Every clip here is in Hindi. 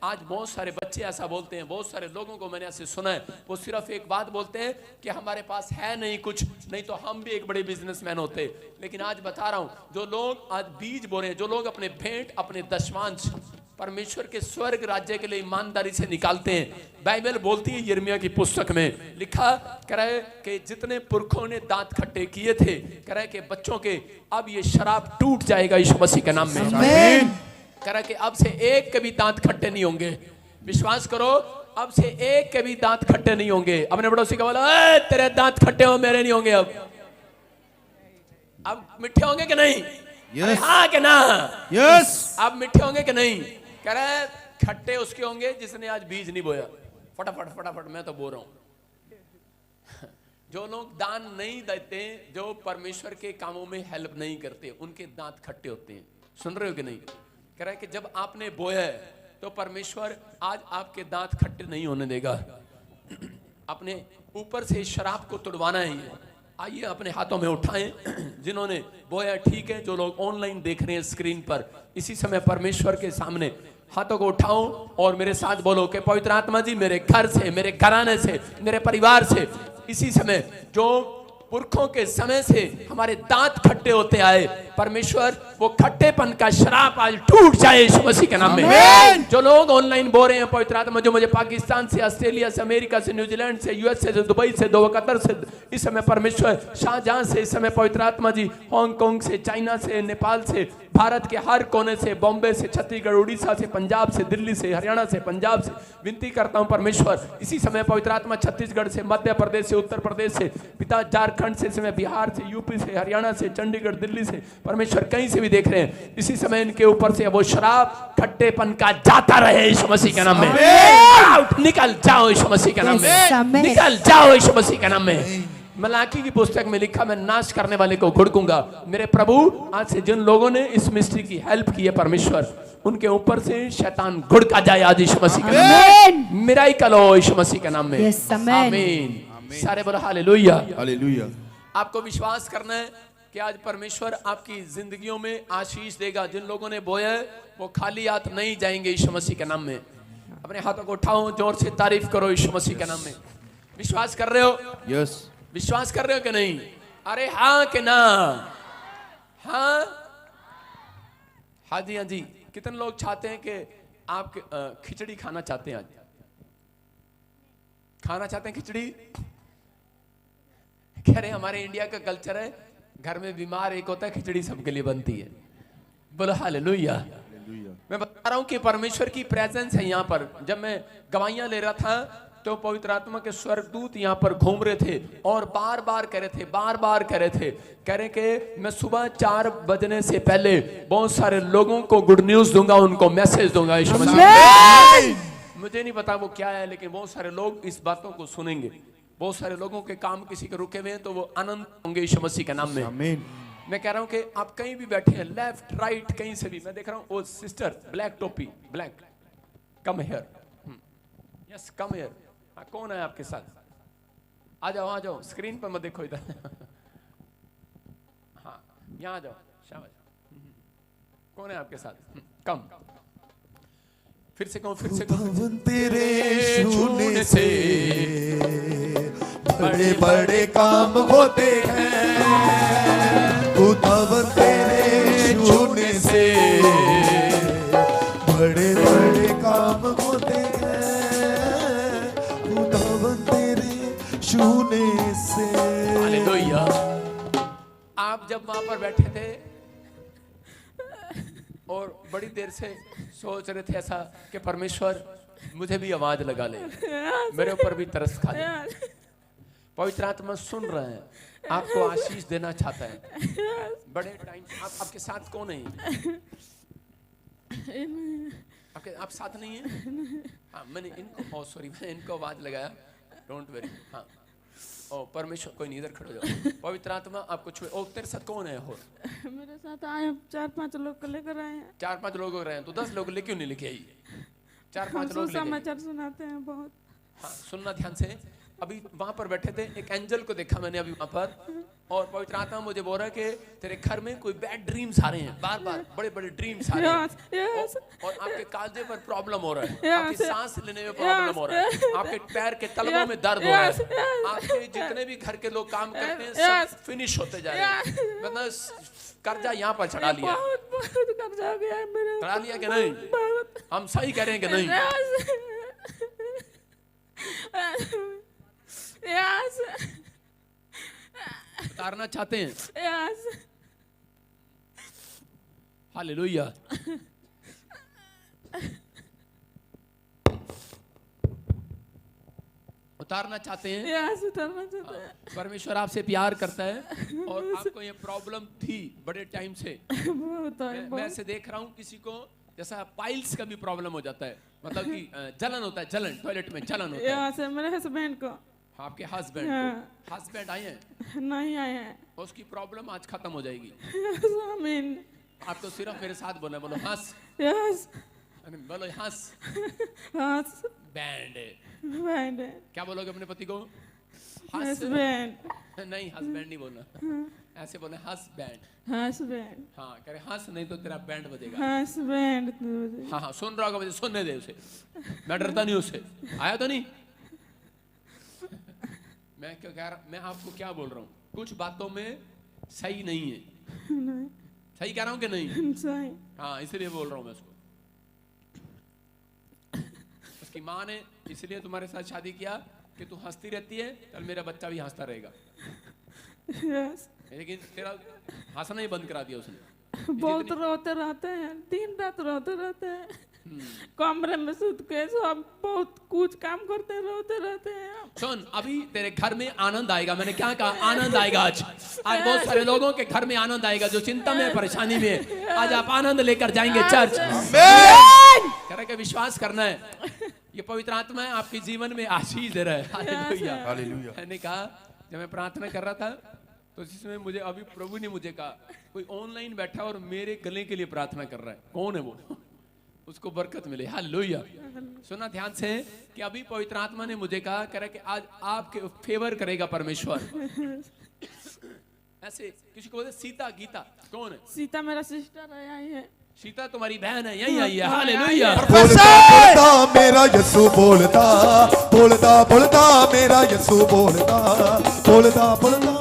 आज बहुत सारे बच्चे ऐसा बोलते हैं, बहुत सारे लोगों को मैंने ऐसे सुना है, वो सिर्फ एक बात बोलते हैं कि हमारे पास है नहीं कुछ, नहीं तो हम भी एक बड़े बिजनेसमैन होते। लेकिन आज बता रहा हूं, जो लोग आज बीज बो रहे हैं, जो लोग अपने भेंट, अपने दशमांश परमेश्वर के स्वर्ग राज्य के लिए ईमानदारी से निकालते हैं, बाइबल बोलती है यिर्मयाह की पुस्तक में लिखा कह रहा है कि जितने पुरखों ने दांत खट्टे किए थे, कह रहा है कि बच्चों के अब ये शराब टूट जाएगा यीशु मसीह के नाम में। आमीन। कह रहा कि अब से एक के भी दांत खट्टे नहीं होंगे। विश्वास करो, अब से एक के भी दांत खट्टे नहीं होंगे। अपने पड़ोसी का बोला, तेरे दांत खट्टे हो, मेरे नहीं होंगे। अब मिठे होंगे कि नहीं? yes. हाँ कि ना? यस। अब मिठे होंगे कि नहीं? कह रहा है खट्टे उसके होंगे जिसने आज बीज नहीं बोया। फटाफट फटाफट मैं तो बोल रहा हूं। जो लोग दान नहीं देते, जो परमेश्वर के कामों में हेल्प नहीं करते, उनके दांत खट्टे होते हैं। सुन रहे हो कि नहीं? कह रहा है कि जब आपने बोया है तो परमेश्वर आज आपके दांत खट्टे नहीं होने देगा। अपने ऊपर से शराब को तुड़वाना है। आइए अपने हाथों में उठाएं जिन्होंने बोया, ठीक है। जो लोग ऑनलाइन देख रहे हैं स्क्रीन पर, इसी समय परमेश्वर के सामने हाथों को उठाओ और मेरे साथ बोलो कि पवित्र आत्मा जी, मेरे घर से, मेरे घराने से, मेरे परिवार से इसी समय जो पुरखों के समय से हमारे दांत खट्टे होते आए, परमेश्वर वो खट्टेपन का शराब आज टूट जाए यीशु मसीह के नाम में। जो लोग ऑनलाइन बोल रहे हैं, पवित्र आत्मा जो मुझे पाकिस्तान से, ऑस्ट्रेलिया से, अमेरिका से, न्यूजीलैंड से, यूएसए से, दुबई से, दोहा कतर से, इस समय परमेश्वर शाहजहां से, इस समय पवित्र आत्मा जी हांगकांग से, चाइना से, नेपाल से, भारत के हर कोने से, बॉम्बे से, छत्तीसगढ़, उड़ीसा से, पंजाब से, दिल्ली से, हरियाणा से, पंजाब से विनती करता हूं परमेश्वर इसी समय पवित्र आत्मा छत्तीसगढ़ से, मध्य प्रदेश से, उत्तर प्रदेश से, पिता झारखंड से, समय बिहार से, यूपी से, हरियाणा से, चंडीगढ़, दिल्ली से, परमेश्वर कहीं से भी देख रहे हैं, इसी समय इनके ऊपर से वो शराब खट्टेपन का जाता रहे यीशु मसीह के नाम में। निकल जाओ यीशु मसीह के नाम में, निकल जाओ यीशु मसीह के नाम में। मलाकी की पुस्तक में लिखा, मैं नाश करने वाले को घुड़कूंगा। मेरे प्रभु, आज से जिन लोगों ने इस मिस्ट्री की हेल्प की है परमेश्वर, उनके ऊपर से शैतान घुड़का जाए आज यीशु मसीह के नाम में। मिराकल हो यीशु मसीह के नाम में। आमीन। सारे बोलो हालेलुया, हालेलुया। आपको विश्वास करना है कि आज परमेश्वर आपकी जिंदगियों में आशीष देगा। जिन लोगों ने बोया है वो खाली हाथ नहीं जाएंगे यीशु मसीह के नाम में। अपने हाथों को उठाओ, जोर से तारीफ करो यीशु मसीह के नाम में। विश्वास कर रहे हो? यस। विश्वास कर रहे हो कि नहीं? अरे हाँ कि ना? हाँ, हाँ जी, हाँ जी। कितने लोग चाहते हैं कि आप खिचड़ी खाना चाहते हैं? आज खाना चाहते हैं खिचड़ी? कह रहे हमारे इंडिया का कल्चर है, घर में बीमार एक होता है, खिचड़ी सबके लिए बनती है। बोलो हालेलुया। मैं बता रहा हूं कि परमेश्वर की प्रेजेंस है यहाँ पर। जब मैं गवाहियां ले रहा था तो पवित्र आत्मा के स्वर्गदूत यहाँ पर घूम रहे थे और बार बार कह रहे थे, बार बार कह रहे थे, कह रहे कि मैं सुबह 4 बजने से पहले बहुत सारे लोगों को गुड न्यूज दूंगा, उनको मैसेज दूंगा यीशु मसीह। मुझे नहीं पता वो क्या है, लेकिन बहुत सारे लोग इस बातों को सुनेंगे। बहुत सारे लोगों के काम किसी के रुके हुए हैं तो वो आनंद होंगे यीशु मसीह के नाम में। आमीन। मैं कह रहा हूं कि आप कहीं भी बैठे हैं, लेफ्ट राइट कहीं से भी, मैं देख रहा हूं वो सिस्टर ब्लैक टोपी, black, come here, yes come here. कौन है आपके साथ? आ जाओ, आ जाओ, स्क्रीन पर मत देखो इधर। हाँ, यहाँ आ जाओ, शाबाश। कौन है आपके साथ? कम, फिर से कहूं, फिर से कहूं। तेरे छूने से बड़े बड़े काम होते हैं, खुदावन तेरे छूने से बड़े बड़े काम होते हैं, खुदावन तेरे छूने से। हालेलुया। आप जब वहां पर बैठे थे और बड़ी देर से सोच रहे थे ऐसा कि परमेश्वर मुझे भी आवाज लगा ले, मेरे ऊपर भी तरस खा ले, पवित्र आत्मा सुन रहे हैं, आपको आशीष देना चाहता है। बड़े टाइम आपके साथ कौन है? आप साथ नहीं है? हाँ, मैंने इनको, सॉरी, मैंने इनको आवाज लगाया, डोंट वेरी। हाँ, ओ परमेश्वर, कोई नहीं, इधर खड़े हो जाओ। पवित्र आत्मा आपको छुए। ओ तेरे साथ कौन है? और मेरे साथ आए 4-5 लोग को लेकर आए हैं। 4-5 लोग हो रहे हैं तो 10 लोग ले क्यों नहीं लेके आई? 4-5 लोग समाचार सुनाते हैं बहुत। हाँ, सुनना ध्यान से। अभी वहां पर बैठे थे, एक एंजल को देखा मैंने अभी वहां पर, और पवित्र आत्मा मुझे बोल रहा है कि तेरे घर में कोई बैड ड्रीम्स आ रहे हैं, बार बार बड़े बड़े ड्रीम्स आ रहे हैं, और आपके कालजे पर प्रॉब्लम हो रहा है, आपकी सांस लेने में प्रॉब्लम हो रहा है, आपके पैर के तलवों में दर्द हो रहा है, आपके जितने भी घर के लोग काम करते हैं सब फिनिश होते जा रहे हैं, मतलब कर्जा यहाँ पर चढ़ा लिया, बहुत कर्जा गया है मेरे, चढ़ा लिया कि नहीं? हम सही कह रहे हैं कि नहीं? यस उतारना चाहते हैं? Yes hallelujah. उतारना चाहते हैं? यस उतारना चाहते हैं। परमेश्वर आपसे प्यार करता है, और आपको ये प्रॉब्लम थी बड़े टाइम से। बहुत है, मैं ऐसे देख रहा हूँ किसी को जैसा पाइल्स का भी प्रॉब्लम हो जाता है, मतलब कि जलन होता है, जलन, टॉयलेट में जलन होता है। यस मेरे हस्बैंड को, आपके हस्बैंड हस्बैंड आए हैं? नहीं आए हैं। उसकी प्रॉब्लम आज खत्म हो जाएगी। आमीन। आप तो सिर्फ मेरे साथ बोलो, बोलो हंस, यस बोलो हंस हस बैंड। बैंड क्या बोलोगे अपने पति को? हस्बैंड नहीं, हस्बैंड नहीं बोलना, ऐसे बोले हस्बैंड। हस्बैंड हाँ करे हंस, नहीं तो तेरा बैंड बजेगा। हस्बैंड हाँ हाँ सुन रहा होगा मुझे, सुनने दे उसे, मैं डरता नहीं उससे। आया तो नहीं? मैं क्या कह रहा, मैं आपको क्या बोल रहा हूँ, कुछ बातों में सही नहीं है, नहीं सही कह रहा हूँ कि नहीं? सही। हाँ इसलिए बोल रहा हूँ मैं उसको। उसकी माँ ने इसलिए तुम्हारे साथ शादी किया कि तू हंसती रहती है, कल मेरा बच्चा भी हंसता रहेगा, यस लेकिन तेरा हंसना ही बंद करा दिया उसने। बहुत रोते रहते हैं, दिन रात रोते रहते हैं, कमरे में सूत के सब बहुत कुछ काम करते रोते रहते हैं। सुन, अभी तेरे घर में आनंद आएगा। मैंने क्या कहा? आनंद आएगा। आज बहुत सारे लोगों के घर में आनंद आएगा जो चिंता में, परेशानी में, आज आप आनंद लेकर जाएंगे चर्च। कह रहे कि विश्वास करना है, ये पवित्र आत्मा है आपके जीवन में आशीष दे रहा है। Hallelujah hallelujah. मैंने कहा जब मैं प्रार्थना कर रहा था तो जिसमें मुझे अभी प्रभु ने मुझे कहा कोई ऑनलाइन बैठा और मेरे गले के लिए प्रार्थना कर रहा है, कौन है वो? उसको बरकत मिले। हालेलुया। सुना ध्यान से कि अभी पवित्र आत्मा ने मुझे कहा करे कि आज आपके फेवर करेगा परमेश्वर। ऐसे किसी को बोलते सीता, गीता कौन है? सीता मेरा सिस्टर है, आई है। सीता तुम्हारी बहन है, यही आई है। हालेलुया। बोलता बोलता मेरा यीशु बोलता, बोलता बोलता मेरा यीशु बोलता, बोलता बोलता।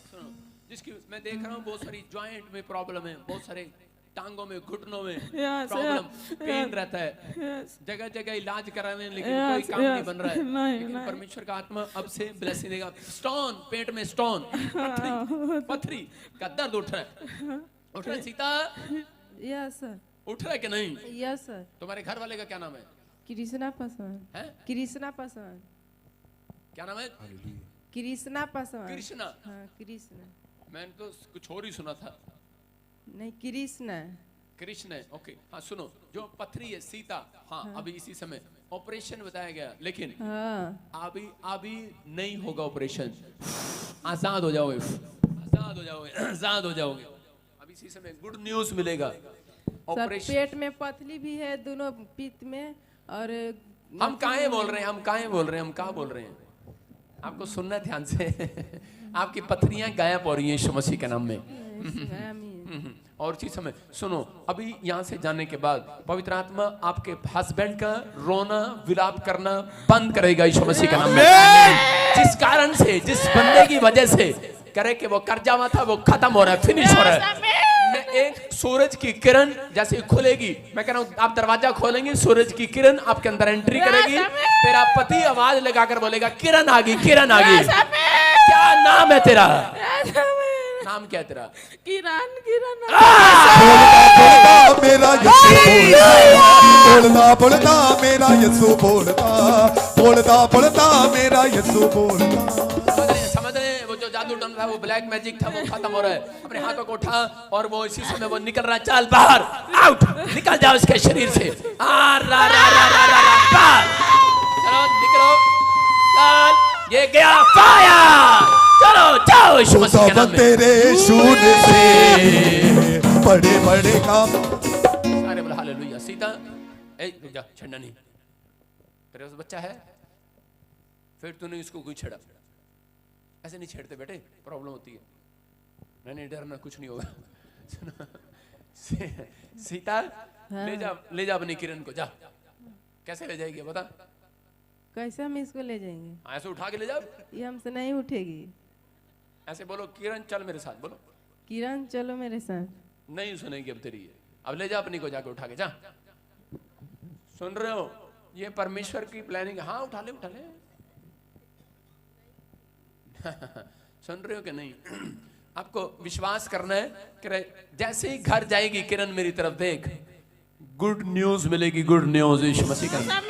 सुनो, जिसकी मैं देख रहा हूँ बहुत सारी जॉइंट में प्रॉब्लम है, बहुत सारे टांगों में, घुटनों में प्रॉब्लम, पेन रहता है, जगह जगह इलाज कराने, लेकिन कोई काम नहीं बन रहा है। लेकिन परमेश्वर का आत्मा अब से ब्लेसिंग देगा। स्टोन, पेट में स्टोन, पथरी का दर्द उठ रहा है। उठ रहा है सीता? Yes sir. उठ रहा है कि नहीं? Yes sir. तुम्हारे घर वाले का क्या नाम है? कृष्णा पासवान है? कृष्णा पासवान। क्या नाम है? कृष्णा पासवान। कृष्णा? हाँ कृष्णा। मैंने तो कुछ और ही सुना था। नहीं कृष्णा। कृष्ण है, ओके। हाँ सुनो, जो पथरी है सीता, हाँ अभी इसी समय ऑपरेशन बताया गया, लेकिन अभी नहीं होगा ऑपरेशन। आजाद हो जाओगे, आजाद हो जाओगे, आजाद हो जाओगे। अभी इसी समय गुड न्यूज मिलेगा। ऑपरेशन, पेट में पथरी भी है, दोनों पित्त में। और हम काहे बोल रहे हैं, हम काहे बोल रहे हैं, हम कहाँ बोल रहे हैं? आपको सुनना ध्यान से। आपकी पथरियां गायब हो रही हैं यीशु मसीह के नाम में। और चीज समय सुनो, अभी यहाँ से जाने के बाद पवित्र आत्मा आपके हस्बैंड का रोना विलाप करना बंद करेगा यीशु मसीह के नाम में। जिस कारण से, जिस बंदे की वजह से करे कि वो कर्जा हुआ था, वो खत्म हो रहा है, फिनिश हो रहा है। मैं एक सूरज की किरण जैसे खुलेगी, मैं कह रहा हूँ आप दरवाजा खोलेंगे, सूरज की किरण आपके अंदर एंट्री करेगी। तेरा पति आवाज लगाकर बोलेगा किरण आ गई, किरण आ गई। क्या नाम है तेरा? नाम क्या है तेरा? किरण। किरण। बोलता बोलता मेरा यीशु बोलता, बोलता बोलता मेरा यीशु बोलता। समझ रहे? वो जो जादू टोना था, वो ब्लैक मैजिक था, वो खत्म हो रहा है। अपने हाथों को उठा और वो इसी समय वो निकल रहा है। चल बाहर, आउट, निकल जाओ इसके शरीर से। चलो निकलो, चल, ये गया फायर। चलो जाओ यीशु मसीह के नाम में। तेरे शून्य से बड़े बड़े काम। सारे बोले हालेलुया। सीता, ए जा, छंडा नहीं। तेरे पास बच्चा है? फिर तूने इसको कोई छेड़ा। ऐसे नहीं छेड़ते बेटे, प्रॉब्लम होती है। नहीं डरना, कुछ नहीं होगा। सीता ले जा अपनी किरण को, जा। कैसे ले जाएगी बता? कैसे हम इसको ले जाएंगे? ऐसे उठा के ले जाओ। ये हमसे नहीं उठेगी। ऐसे बोलो, किरण चल मेरे साथ, बोलो। किरण चलो मेरे साथ। नहीं सुनेगी अब तेरी ये। अब ले जा अपनी को, जाके उठा के जा। सुन रहे हो, ये परमेश्वर की प्लानिंग। हाँ उठा ले उठा ले। सुन रहे हो कि नहीं? आपको विश्वास करना है कि जैसे ही घर जाएगी किरण मेरी तरफ देख, गुड न्यूज मिलेगी, गुड न्यूज। यीशु मसीह का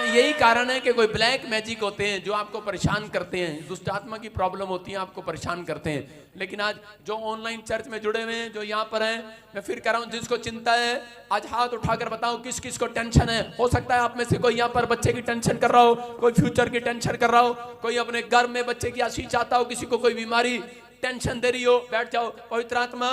यही कारण है कि कोई ब्लैक मैजिक होते हैं जो आपको परेशान करते हैं, दुष्ट आत्मा की प्रॉब्लम होती है, आपको परेशान करते हैं। लेकिन आज जो ऑनलाइन चर्च में जुड़े हुए हैं, जो यहाँ पर हैं, मैं फिर कह रहा हूँ, जिसको चिंता है आज हाथ उठाकर बताओ किस किस को टेंशन है। हो सकता है आप में से कोई यहाँ पर बच्चे की टेंशन कर रहा हो, कोई फ्यूचर की टेंशन कर रहा हो, कोई अपने घर में बच्चे की आशीष चाहता हो, किसी को कोई बीमारी टेंशन दे रही हो। बैठ जाओ। पवित्र आत्मा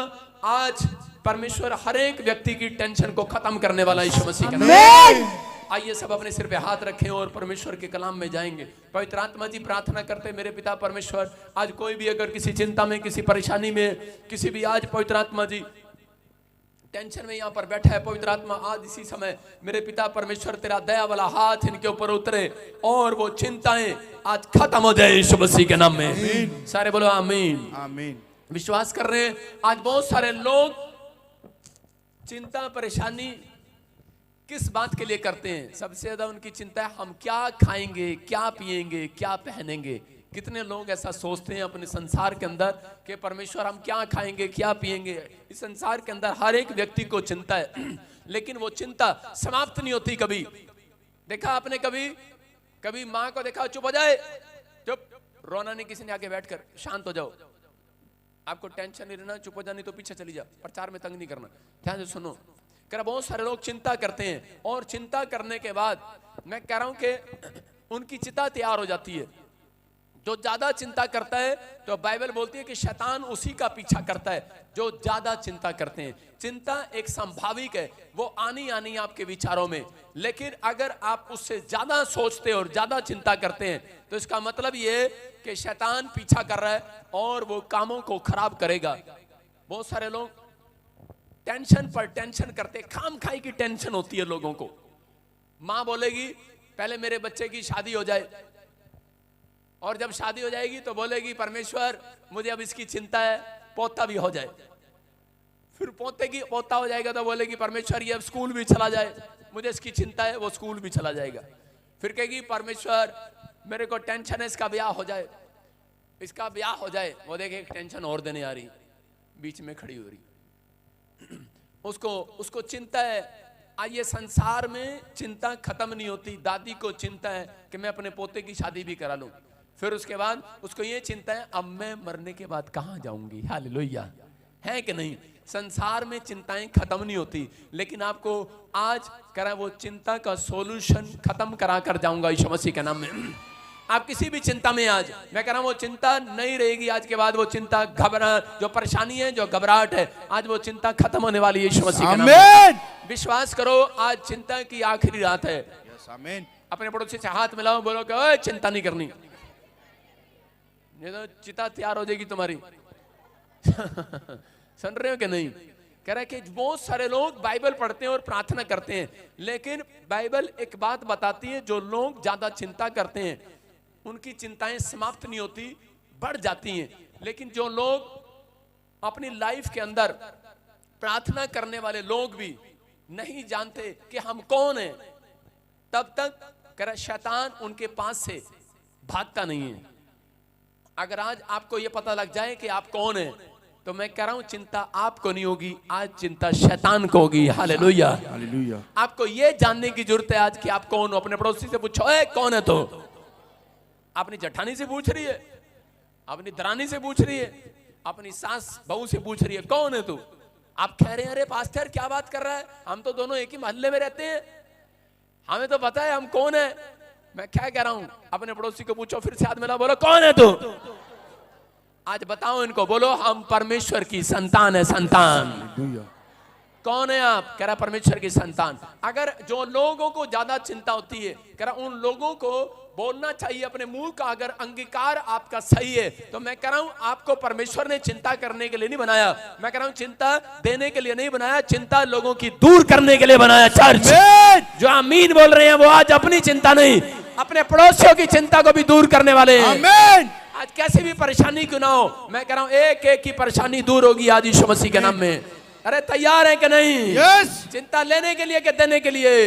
आज परमेश्वर हर एक व्यक्ति की टेंशन को खत्म करने वाला यीशु मसीह का नाम। आइए सब अपने सिर पे हाथ रखें और परमेश्वर के कलाम में जाएंगे। पवित्र आत्मा जी प्रार्थना करते, मेरे पिता परमेश्वर, आज कोई भी अगर किसी चिंता में, किसी परेशानी में, किसी भी आज पवित्र आत्मा जी टेंशन में यहाँ पर बैठा है, पवित्र आत्मा आज इसी समय मेरे पिता परमेश्वर तेरा दया वाला हाथ इनके ऊपर उतरे और वो चिंताएं आज खत्म हो जाए यीशु मसीह के नाम में। सारे बोलो आमीन आमीन। विश्वास कर रहे हैं? आज बहुत सारे लोग चिंता परेशानी किस बात के लिए करते हैं? सबसे ज्यादा उनकी चिंता है हम क्या खाएंगे, क्या पिएंगे, क्या पहनेंगे। कितने लोग ऐसा सोचते हैं अपने संसार के अंदर कि परमेश्वर हम क्या खाएंगे, क्या पिएंगे। इस संसार के अंदर हर एक व्यक्ति को चिंता है, लेकिन वो चिंता समाप्त नहीं होती कभी। देखा आपने कभी माँ को देखा चुप हो जाए, चुप, रोना नहीं किसी ने आके बैठकर, शांत हो जाओ, आपको टेंशन नहीं रहना, चुप हो जानी तो पीछे चली जा, प्रचार में तंग नहीं करना। ध्यान से सुनो। कह रहा बहुत सारे लोग चिंता करते हैं और चिंता करने के बाद मैं कह रहा हूं कि उनकी चिता तैयार हो जाती है। जो ज्यादा चिंता करता है तो बाइबल बोलती है कि शैतान उसी का पीछा करता है जो ज्यादा चिंता करते हैं। चिंता एक संभाविक है, वो आनी आपके विचारों में, लेकिन अगर आप उससे ज्यादा सोचते और ज्यादा चिंता करते हैं तो इसका मतलब ये कि शैतान पीछा कर रहा है और वो कामों को खराब करेगा। बहुत सारे लोग टेंशन पर टेंशन करते, खाम खाई की टेंशन होती है लोगों को। मां बोलेगी पहले मेरे बच्चे की शादी हो जाए, और जब शादी हो जाएगी तो बोलेगी परमेश्वर मुझे अब इसकी चिंता है, पोता भी हो जाए। फिर पोते की पोता हो जाएगा तो बोलेगी परमेश्वर ये अब स्कूल भी चला जाए, मुझे इसकी चिंता है, वो स्कूल भी चला जाएगा। फिर कहेगी परमेश्वर मेरे को टेंशन है इसका ब्याह हो जाए, इसका ब्याह हो जाए। वो देखे एक टेंशन और देने आ रही, बीच में खड़ी हो रही, उसको चिंता है। आइए संसार में चिंता खत्म नहीं होती। दादी को चिंता है कि मैं अपने पोते की शादी भी करा लूं, फिर उसके बाद उसको ये चिंता है अब मैं मरने के बाद कहां जाऊंगी। हालेलुया, है कि नहीं? संसार में चिंताएं खत्म नहीं होती, लेकिन आपको आज करा वो चिंता का सॉल्यूशन खत्म करा कर जाऊंगा यीशु मसीह के नाम में। आप किसी भी चिंता में, आज मैं कह रहा हूं वो चिंता नहीं रहेगी। आज के बाद वो चिंता, घबराहट, जो परेशानी है, जो घबराहट है, आज वो चिंता खत्म होने वाली है यीशु मसीह के नाम में। विश्वास करो आज चिंता की आखिरी रात है। आमीन। अपने पड़ोसी से हाथ मिलाओ, बोलो कि ओए चिंता नहीं करनी, ये तो चिता तैयार हो जाएगी तुम्हारी। सुन रहे हो कि नहीं? कह रहा है कि बहुत सारे लोग बाइबल पढ़ते हैं और प्रार्थना करते हैं, लेकिन बाइबल एक बात बताती है, जो लोग ज्यादा चिंता करते हैं उनकी चिंताएं समाप्त नहीं होती, बढ़ जाती हैं। लेकिन जो लोग अपनी लाइफ के अंदर प्रार्थना करने वाले लोग भी नहीं जानते कि हम कौन हैं, तब तक कह रहा शैतान उनके पास से भागता नहीं है। अगर आज आपको यह पता लग जाए कि आप कौन हैं, तो मैं कह रहा हूं चिंता आपको नहीं होगी, आज चिंता शैतान को होगी। Hallelujah, hallelujah. आपको यह जानने की जरूरत है आज कि आप कौन हो। अपने पड़ोसी से पूछो ए कौन है? तो अपनी जठानी से पूछ रही है, अपनी दरानी से पूछ रही है, अपनी सास बहू से पूछ रही है कौन है तू? आप कह रहे हैं अरे पास्टर क्या बात कर रहा है, हम तो दोनों एक ही मोहल्ले में रहते हैं, हमें तो पता है हम कौन है। मैं क्या कह रहा हूं, अपने पड़ोसी को पूछो, फिर से हाथ मिला, बोलो कौन है तू? आज बताओ इनको, बोलो हम परमेश्वर की संतान है। संतान कौन है आप? कह रहा परमेश्वर की संतान। अगर जो लोगों को ज्यादा चिंता होती है, कह रहा उन लोगों को बोलना चाहिए अपने मुंह का। अगर अंगीकार आपका सही है तो मैं कह रहा हूं आपको परमेश्वर ने चिंता करने के लिए नहीं बनाया, मैं कह रहा हूं चिंता देने के लिए नहीं बनाया, चिंता लोगों की दूर करने के लिए बनाया। चर्च जो आमीन बोल रहे हैं वो आज अपनी चिंता नहीं, अपने पड़ोसियों की चिंता को भी दूर करने वाले हैं। आमीन। आज कैसी भी परेशानी क्यों ना हो, मैं कह रहा हूं एक एक की परेशानी दूर होगी आज यीशु मसीह के नाम में। अरे तैयार है कि नहीं? यस। चिंता लेने के लिए कि देने के लिए?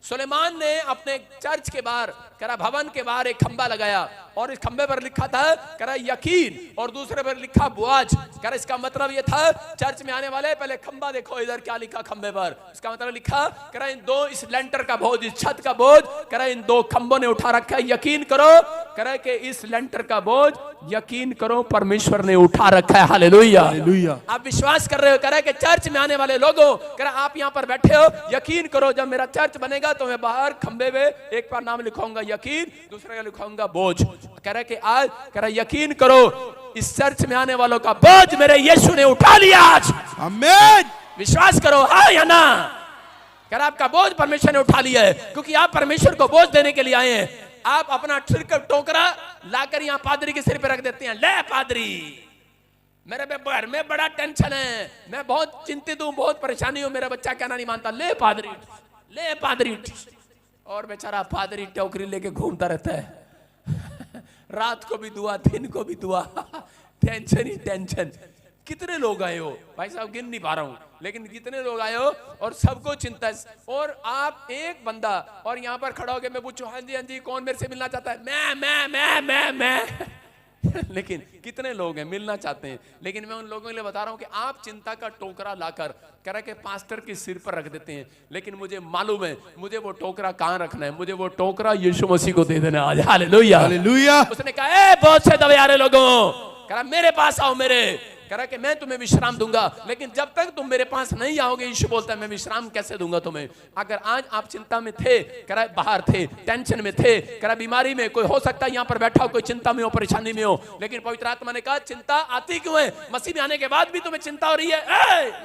सुलेमान ने अपने चर्च के बाहर करा भवन के बाहर एक खंबा लगाया और इस खंबे पर लिखा था करा यकीन और दूसरे पर लिखा बुआज। करा इसका मतलब ये था चर्च में आने वाले पहले खंबा देखो इधर क्या लिखा खंबे पर। इसका मतलब लिखा करा इन दो इस लेंटर का बोझ, इस छत का बोझ करा इन दो खंबों ने उठा रखा है। यकीन करो करा कि इस लेंटर का बोझ यकीन करो परमेश्वर ने उठा रखा है। Hallelujah hallelujah. आप विश्वास कर रहे हो करा कि चर्च में आने वाले लोगों करा आप यहाँ पर बैठे हो, यकीन करो जब मेरा चर्च बनेगा तो मैं बाहर खंबे में एक बार नाम लिखाऊंगा यकीन, दूसरे का लिखाऊंगा बोझ। कह रहा कि आज कह रहा यकीन करो इस चर्च में आने वालों का बोझ मेरे यीशु ने उठा लिया आज। आमीन। विश्वास करो हाँ या ना? कह रहा आपका बोझ परमेश्वर ने उठा लिया है क्योंकि आप परमेश्वर को बोझ देने के लिए आए हैं। आप अपना छिड़कर टोकरा लाकर यहाँ पादरी के सिर पे रख देते हैं। ले पादरी मेरे घर में बड़ा टेंशन है, मैं बहुत चिंतित हूँ, बहुत परेशानी हूँ, मेरा बच्चा कहना नहीं मानता। ले पादरी, ले पादरी। और बेचारा पादरी टोकरी लेके घूमता रहता है रात को भी दुआ दिन को भी दुआ टेंशन ही टेंशन। कितने लोग आए हो भाई साहब गिन नहीं पा रहा हूं, लेकिन कितने लोग आए हो और सबको चिंता है। और आप एक बंदा और यहाँ पर खड़ा होकर मैं पूछूं हाँ जी कौन मेरे से मिलना चाहता है? मैं लेकिन कितने लोग हैं मिलना चाहते हैं? लेकिन मैं उन लोगों के लिए बता रहा हूं कि आप चिंता का टोकरा लाकर कह रहे कि पास्टर के सिर पर रख देते हैं, लेकिन मुझे मालूम है मुझे वो टोकरा कहां रखना है। मुझे वो टोकरा यीशु मसीह को दे देना आज। Hallelujah hallelujah. उसने कहा बहुत से दवेयारे लोगों कह रहा मेरे पास आओ, मेरे कह रहा कि मैं तुम्हें विश्राम दूंगा, लेकिन जब तक तुम मेरे पास नहीं आओगे यीशु बोलता है मैं विश्राम कैसे दूंगा तुम्हें? अगर आज आप चिंता में थे, कह रहा बाहर थे, टेंशन में थे, कह रहा बीमारी में, कोई हो सकता है यहाँ पर बैठा हो कोई चिंता में हो, परेशानी में हो, लेकिन पवित्र आत्मा ने कहा चिंता आती क्यों है? मसीह में आने के बाद भी तुम्हें चिंता हो रही है?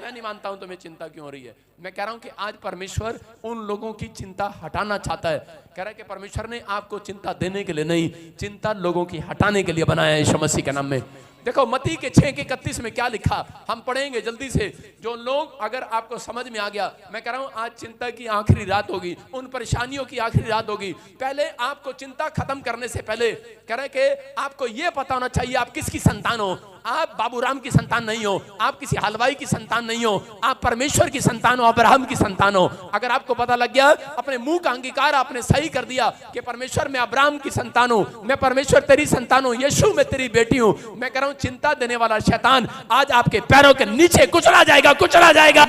मैं नहीं मानता हूं तुम्हें चिंता क्यों हो रही है। मैं कह रहा हूं कि आज परमेश्वर उन लोगों की चिंता हटाना चाहता है। कह रहा है कि परमेश्वर ने आपको चिंता देने के लिए नहीं, चिंता लोगों की हटाने के लिए बनाया है यीशु मसीह के नाम में। देखो मत्ती के 6:31 में क्या लिखा, हम पढ़ेंगे जल्दी से। जो लोग अगर आपको समझ में आ गया, मैं कह रहा हूं आज चिंता की आखिरी रात होगी, उन परेशानियों की आखिरी रात होगी। पहले आपको चिंता खत्म करने से पहले कह रहे कि आपको यह पता होना चाहिए आप किसकी संतान हो। आप बाबूराम की संतान नहीं हो, आप किसी हलवाई की संतान नहीं हो, आप परमेश्वर की संतान हो, अब्राहम की संतान हो। अगर आपको पता लग गया, अपने मुंह का अंगीकार आपने सही कर दिया कि परमेश्वर मैं अब्राहम की संतान हूं, मैं परमेश्वर तेरी संतान हूं, यीशु मैं तेरी बेटी हूं, मैं कह रहा हूं चिंता देने वाला शैतान आज आपके पैरों के नीचे कुचला जाएगा, कुचला जाएगा।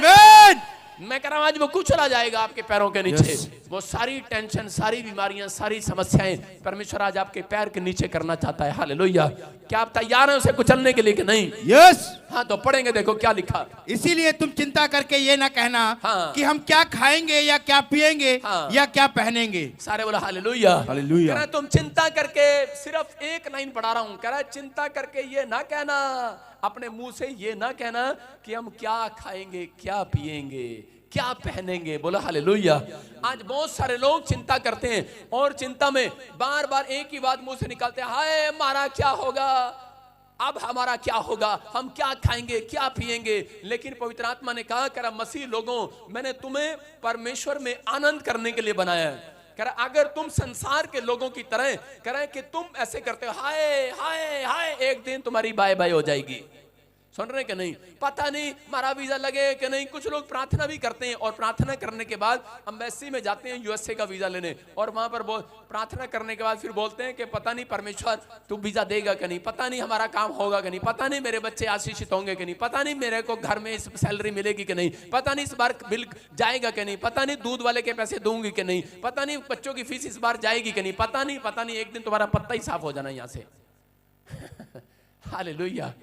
मैं कह रहा हूं आज वो कुचला जाएगा आपके पैरों के नीचे। वो सारी टेंशन, सारी बीमारियां, सारी समस्याएं परमेश्वर आज आपके पैर के नीचे करना चाहता है। हालेलुया। क्या आप तैयार हैं उसे कुचलने के लिए कि नहीं? यस। हाँ तो पढ़ेंगे, देखो क्या लिखा। इसीलिए तुम चिंता करके ये ना कहना हाँ। कि हम क्या खाएंगे या क्या पिएंगे हाँ। या क्या पहनेंगे। सारे बोला हालेलुया हालेलुया। कह रहा तुम चिंता करके, सिर्फ एक लाइन पढ़ा रहा हूं, कह रहा चिंता करके ये ना कहना, अपने मुंह से ये ना कहना कि हम क्या खाएंगे, क्या पिएंगे, क्या पहनेंगे। बोला हालेलुया। आज बहुत सारे लोग चिंता करते हैं और चिंता में बार बार एक ही बात मुंह से निकालते हैं, हाय हमारा क्या होगा, अब हमारा क्या होगा, हम क्या खाएंगे, क्या पिएंगे। लेकिन पवित्र आत्मा ने कहा कर मसीह लोगों मैंने तुम्हें परमेश्वर में आनंद करने के लिए बनाया है। कह रहा अगर तुम संसार के लोगों की तरह कह रहे कि तुम ऐसे करते हो हाय हाय हाय, एक दिन तुम्हारी बाय बाय हो जाएगी। सुन रहे कि नहीं? पता नहीं हमारा वीजा लगे कि नहीं। कुछ लोग प्रार्थना भी करते हैं और प्रार्थना करने के बाद एम्बेसी में जाते हैं यूएसए का वीजा लेने, और वहां पर प्रार्थना करने के बाद फिर बोलते हैं कि पता नहीं परमेश्वर तू वीजा देगा कि नहीं, पता नहीं हमारा काम होगा कि नहीं, पता नहीं मेरे बच्चे आशीषित होंगे कि नहीं, पता नहीं मेरे को घर में इस सैलरी मिलेगी कि नहीं, पता नहीं इस बार बिल जाएगा कि नहीं, पता नहीं दूध वाले के पैसे दूंगी कि नहीं, पता नहीं बच्चों की फीस इस बार जाएगी कि नहीं, पता नहीं एक दिन तुम्हारा पत्ता ही साफ हो जाना यहां से। हालेलुया।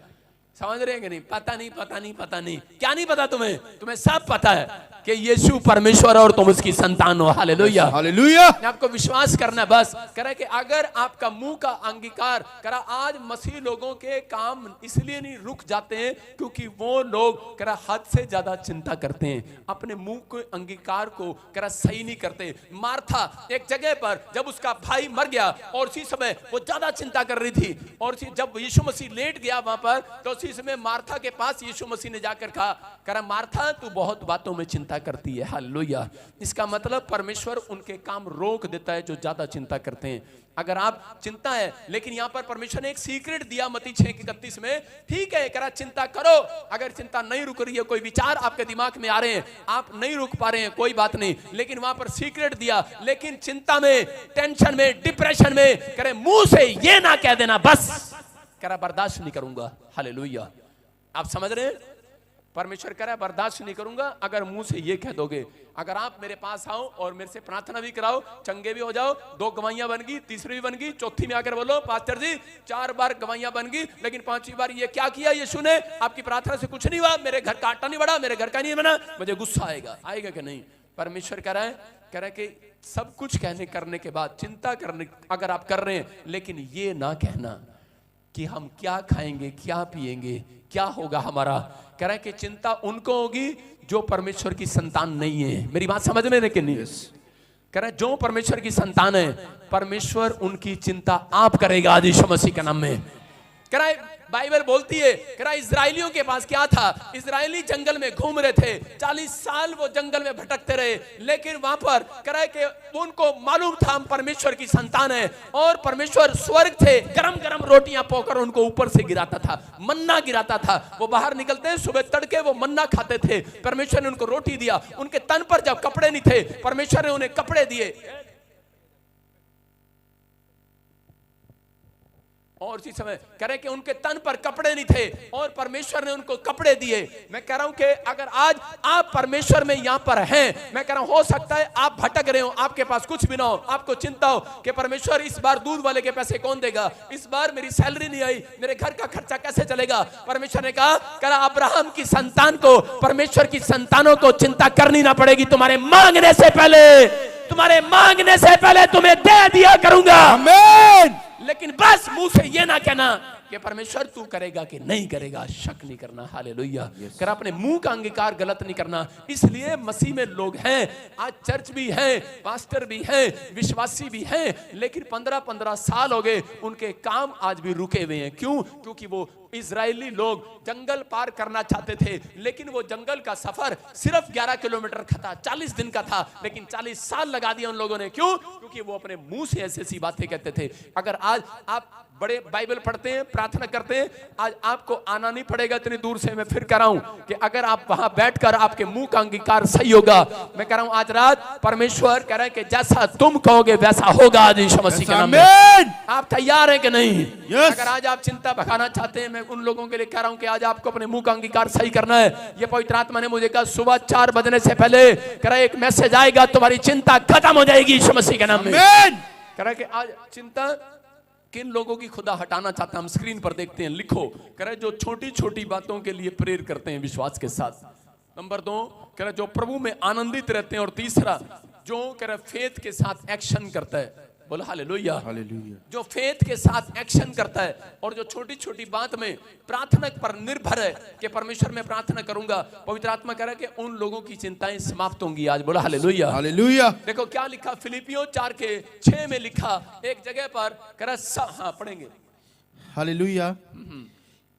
समझ रहे हैं कि नहीं? पता नहीं, पता नहीं, पता नहीं, क्या नहीं पता तुम्हें? तुम्हें सब पता है कि यीशु परमेश्वर और तुम उसकी संतान हो। Hallelujah, hallelujah. आपको विश्वास करना बस। करा कि अगर आपका मुंह का अंगीकार करा, आज मसीह लोगों के काम इसलिए नहीं रुक जाते हैं क्योंकि वो लोग करा हद से ज्यादा चिंता करते हैं, अपने मुंह के अंगीकार को करा सही नहीं करते। मार्था एक जगह पर जब उसका भाई मर गया और उसी समय वो ज्यादा चिंता कर रही थी, और जब यीशु मसीह लेट गया वहां पर, तो उसी समय मार्था के पास यीशु मसीह ने जाकर कहा, करा मार्था तू बहुत बातों में चिंता करती है। हालेलुया। इसका मतलब परमेश्वर उनके काम रोक देता है जो ज्यादा चिंता करते हैं। अगर आप चिंता है, लेकिन यहां पर परमेश्वर ने एक सीक्रेट दिया मत्ती 6:31 में, ठीक है करा चिंता करो, अगर चिंता नहीं रुक रही है, कोई विचार आपके दिमाग में आ रहे हैं, आप नहीं रुक पा रहे हैं, कोई बात नहीं, लेकिन वहां पर सीक्रेट दिया, लेकिन चिंता में, टेंशन में, डिप्रेशन में करे मुंह से ये ना कह देना बस करा बर्दाश्त नहीं करूंगा। हालेलुया। आप समझ रहे हैं? परमेश्वर कह रहा है बर्दाश्त नहीं करूंगा अगर मुंह से ये कह दोगे। अगर आप मेरे पास आओ और मेरे से प्रार्थना भी कराओ, चंगे भी हो जाओ, 2 गवाहियां बन गई, तीसरी भी बन गई, चौथी में आकर बोलो पास्टर जी 4 बार गवाहियां बन गई, लेकिन 5वीं बार ये क्या किया यीशु ने, आपकी प्रार्थना से कुछ नहीं हुआ, मेरे घर का आटा नहीं बढ़ा, मेरे घर का नहीं बना, मुझे गुस्सा आएगा। आएगा कि नहीं? परमेश्वर कह रहा है कि सब कुछ कहने करने के बाद चिंता करने अगर आप कर रहे हैं, लेकिन ये ना कहना कि हम क्या खाएंगे, क्या पिएंगे, क्या होगा हमारा। कह रहा है कि चिंता उनको होगी जो परमेश्वर की संतान नहीं है। मेरी बात समझ में कि नहीं? कह रहा है जो परमेश्वर की संतान है, परमेश्वर उनकी चिंता आप करेगा आज यीशु मसीह के नाम में। कह रहा है बाइबल बोलती है, कह रहा इजराइलियों के पास क्या था, इजराइली जंगल में घूम रहे थे, 40 साल वो जंगल में भटकते रहे, लेकिन वहां पर कह रहा है कि उनको मालूम था हम परमेश्वर की संतान है, और परमेश्वर स्वर्ग से गरम गरम रोटियां पोकर उनको ऊपर से गिराता था, मन्ना गिराता था। वो बाहर निकलते सुबह तड़के वो मन्ना खाते थे, परमेश्वर ने उनको रोटी दिया। उनके तन पर जब कपड़े नहीं थे, परमेश्वर ने उन्हें कपड़े दिए, और इसी समय कह रहे कि उनके तन पर कपड़े नहीं थे और परमेश्वर ने उनको कपड़े दिए। मैं कह रहा हूं कि अगर आज आप परमेश्वर में यहां पर हैं, मैं कह रहा हूं हो सकता है आप भटक रहे हो, आपके पास कुछ भी ना हो, आपको चिंता हो कि परमेश्वर इस बार दूध वाले के पैसे कौन देगा, इस बार मेरी सैलरी नहीं आई, मेरे घर का खर्चा कैसे चलेगा। परमेश्वर ने कहा अब्राहम की संतान को, परमेश्वर की संतानों को चिंता करनी ना पड़ेगी, तुम्हारे मांगने से पहले तुम्हें दे दिया करूंगा। आमीन। लेकिन बस मुंह से ये ना कहना कि परमेश्वर तू करेगा कि नहीं करेगा, शक नहीं करना। हालेलुया। कर अपने मुंह का अंगीकार गलत नहीं करना। इसलिए मसीह में लोग हैं, आज चर्च भी हैं, पास्टर भी हैं, विश्वासी भी हैं, लेकिन 15-15 साल हो गए उनके काम आज भी रुके हुए हैं। क्यों? क्योंकि वो इजरायली लोग जंगल पार करना चाहते थे, लेकिन वो जंगल का सफर सिर्फ 11 किलोमीटर का था, 40 दिन का था, लेकिन 40 साल लगा दिया उन लोगों ने। क्यों? क्योंकि वो अपने मुंह से ऐसी ऐसी बातें कहते थे। अगर आज आप बड़े बाइबल पढ़ते हैं, प्रार्थना करते हैं, आज आपको आना नहीं पड़ेगा इतनी दूर से। मैं फिर कह रहा हूं कि अगर आप वहां बैठकर आपके मुंह का अंगीकार सही होगा, मैं कह रहा हूं आज रात परमेश्वर कह रहा है कि जैसा तुम कहोगे वैसा होगा आज यीशु मसीह के नाम में। आप तैयार हैं कि नहीं? अगर आज आप चिंता भगाना चाहते हैं, मैं उन लोगों के लिए कह रहा हूं कि आज आपको अपने मुंह का अंगीकार सही करना है। ये पवित्र आत्मा ने मुझे कहा सुबह 4 बजने से पहले कह रहा है एक मैसेज आएगा, तुम्हारी चिंता खत्म हो जाएगी यीशु मसीह के नाम में। कह रहा है कि आज चिंता किन लोगों की खुदा हटाना चाहता है, हम स्क्रीन पर देखते हैं। लिखो, कह रहे जो छोटी छोटी बातों के लिए प्रेयर करते हैं विश्वास के साथ। नंबर 2 कह रहे जो प्रभु में आनंदित रहते हैं, और तीसरा जो कह रहे फेथ के साथ एक्शन करता है। बोला हालेलुया। हालेलुया। जो फेथ के साथ एक्शन करता है और जो छोटी छोटी बात में प्रार्थना पर निर्भर है कि परमेश्वर में प्रार्थना करूंगा, पवित्र आत्मा कह रहा है कि उन लोगों की चिंताएं समाप्त होंगी आज। बोला हालेलुया। हालेलुया। देखो क्या लिखा, फिलिपियों 4:6 में लिखा एक जगह पर, कह रहा हाँ पढ़ेंगे। हालेलुया।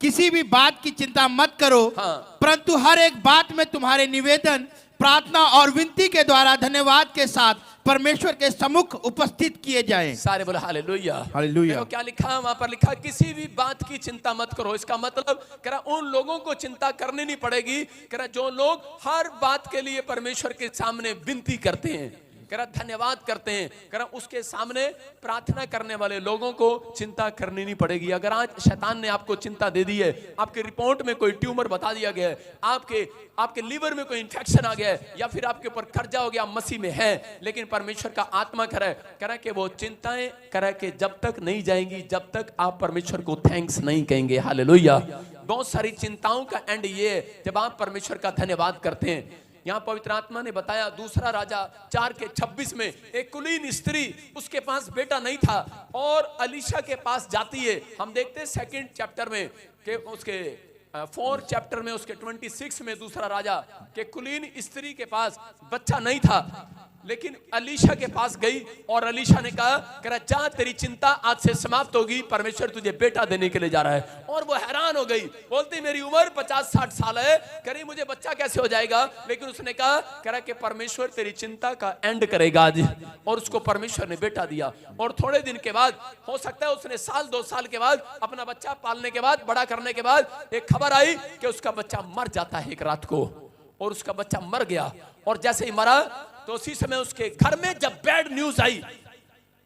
किसी भी बात की चिंता मत करो, हाँ। परंतु हर एक बात में तुम्हारे निवेदन, प्रार्थना और विनती के द्वारा धन्यवाद के साथ परमेश्वर के सम्मुख उपस्थित किए जाएं। सारे बोला हालेलुया। हालेलुया। देखो क्या लिखा, वहां पर लिखा किसी भी बात की चिंता मत करो। इसका मतलब कह रहा उन लोगों को चिंता करनी नहीं पड़ेगी, कह रहा जो लोग हर बात के लिए परमेश्वर के सामने विनती करते हैं, कह रहा धन्यवाद करते हैं, कह रहा उसके सामने प्रार्थना करने वाले लोगों को चिंता करनी नहीं पड़ेगी। अगर आज शैतान ने आपको चिंता दे दी है, आपके रिपोर्ट में कोई ट्यूमर बता दिया गया है, आपके लीवर में कोई इंफेक्शन आ गया है, या फिर आपके ऊपर कर्जा हो गया, मसीह में है, लेकिन परमेश्वर का आत्मा कह रहा है कि वो चिंताएं कह रहा है कि जब तक नहीं जाएंगी जब तक आप परमेश्वर को थैंक्स नहीं कहेंगे। हालेलुया। बहुत सारी चिंताओं का एंड ये है जब आप परमेश्वर का धन्यवाद करते हैं। यहाँ पवित्र आत्मा ने बताया दूसरा राजा 4:26 में एक कुलीन स्त्री, उसके पास बेटा नहीं था और अलीशा के पास जाती है। हम देखते हैं 2 चैप्टर में कि उसके 4 चैप्टर में उसके 26 में दूसरा राजा के कुलीन स्त्री के पास बच्चा नहीं था, लेकिन अलीशा के पास गई और अलीशा ने कहा जा तेरी चिंता आज से समाप्त होगी, परमेश्वर तुझे बेटा देने के लिए जा रहा है। और वो हैरान हो गई, बोलती मेरी उम्र 50-60 साल है, करी मुझे बच्चा कैसे हो जाएगा। लेकिन उसने कहा कि परमेश्वर तेरी चिंता का एंड करेगा आज, और उसको परमेश्वर ने बेटा दिया। और थोड़े दिन के बाद, हो सकता है उसने 1-2 साल के बाद, अपना बच्चा पालने के बाद, बड़ा करने के बाद एक खबर आई कि उसका बच्चा मर जाता है एक रात को, और उसका बच्चा मर गया। और जैसे ही मरा तो उसी समय उसके घर में जब बैड न्यूज आई,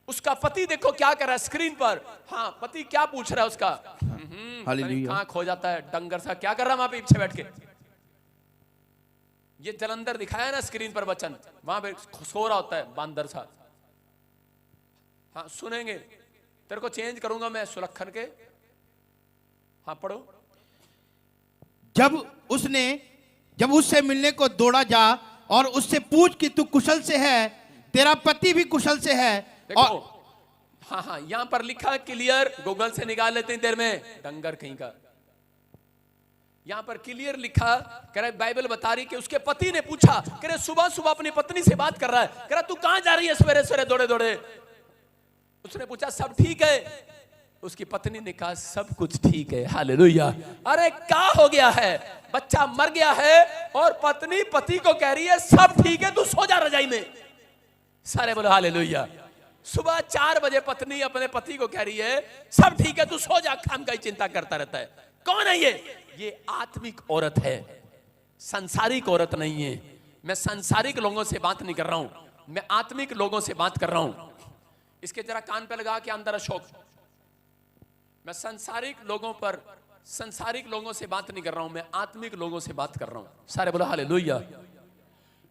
उसका पति देखो क्या कर रहा है स्क्रीन पर। हाँ, पति क्या पूछ रहा है उसका, कहां खो जाता है डंगर सा, क्या कर रहा है वहां पे पीछे बैठ के। ये जलंधर दिखाया ना स्क्रीन पर वचन, वहां पे सो रहा होता है बांदर सा। हाँ सुनेंगे, तेरे को चेंज करूंगा मैं सुलक्षण के। हाँ पढ़ो। जब उससे मिलने को दौड़ा जा और उससे पूछ कि तू कुशल से है, तेरा पति भी कुशल से है। देखो, हाँ यहां पर लिखा क्लियर, गूगल से निकाल लेते हैं देर में, डंगर कहीं का। यहां पर क्लियर लिखा, कह रहा बाइबल बता रही कि उसके पति ने पूछा, कह रहे सुबह सुबह अपनी पत्नी से बात कर रहा है, कह रहा तू कहां जा रही है सवेरे सवेरे दौड़े दौड़े। उसने पूछा सब ठीक है। उसकी पत्नी ने कहा सब कुछ ठीक है, हालेलुया। अरे क्या हो गया है, बच्चा मर गया है और पत्नी पति को कह रही है सब ठीक है, तू सो जा रजाई में। सारे बोलो हालेलुया। सुबह 4 बजे पत्नी अपने पति को कह रही है सब ठीक है, तू सो जा, काम का ही चिंता करता रहता है। कौन है ये आत्मिक औरत है, संसारिक औरत नहीं है। मैं संसारिक लोगों से बात नहीं कर रहा हूं, मैं आत्मिक लोगों से बात कर रहा हूं। इसके जरा कान पे लगा के अंदर अशोक, मैं संसारिक लोगों से बात नहीं कर रहा हूं, मैं आत्मिक लोगों से बात कर रहा हूं। सारे बोलो हालेलुया।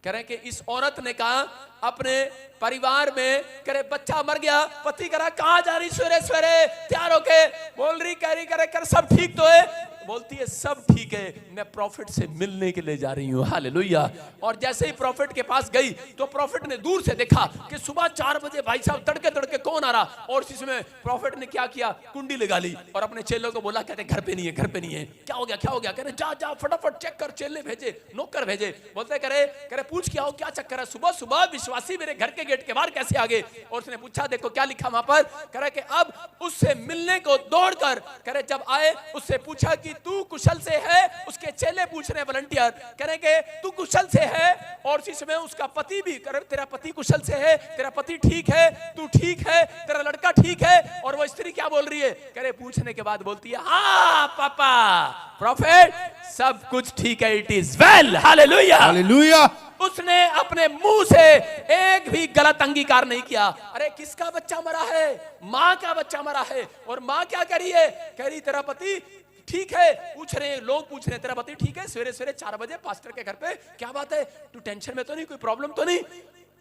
कह रहे कि इस औरत ने कहा अपने परिवार में, कह रहे बच्चा मर गया, पति कह रहा कहां जा रही सवेरे सवेरे तैयार होके, बोल रही कह रही कर सब ठीक तो है। बोलती है सब ठीक है, मैं प्रॉफिट से मिलने के लिए जा रही हूं, हालेलुया। और जैसे ही प्रॉफिट के पास गई तो प्रॉफिट ने दूर से देखा कि सुबह 4 बजे भाई साहब तड़के तड़के कौन आ रहा। और इसमें प्रॉफिट ने क्या किया, कुंडी लगा ली और अपने चेलों को बोला, कहते घर पे नहीं है, घर पे नहीं है। क्या हो गया कह रहे जा फटाफट चेक कर। चेले भेजे, नौकर भेजे, बोलते करे पूछ के आओ क्या चक्कर है, सुबह सुबह विश्वासी मेरे घर के गेट के बाहर कैसे आ गए। और उसने पूछा देखो क्या लिखा वहां पर, कह रहे कि अब उससे मिलने को दौड़कर, कह रहे जब आए उससे पूछा कि तू कुशल से है। उसके चेले पूछ रहे वॉलंटियर, कह रहे कि तू कुशल से है। और इसी समय उसका पति भी, कह रहे तेरा पति कुशल से है, तेरा पति ठीक है, तू ठीक है, तेरा लड़का ठीक है। और वो स्त्री क्या बोल रही है, कह रहे पूछने के बाद बोलती है हाँ पापा प्रॉफिट सब कुछ ठीक है, it is well, hallelujah hallelujah. उसने अपने मुंह से एक भी गलत अंगीकार नहीं किया। अरे किसका बच्चा मरा है, माँ का बच्चा मरा है। और माँ क्या कह रही है, कह रही तेरा पति ठीक है। पूछ रहे हैं लोग, पूछ रहे हैं तेरा पति ठीक है, सवेरे सवेरे 4 बजे पास्टर के घर पे, क्या बात है, तू टेंशन में तो नहीं, कोई प्रॉब्लम तो नहीं।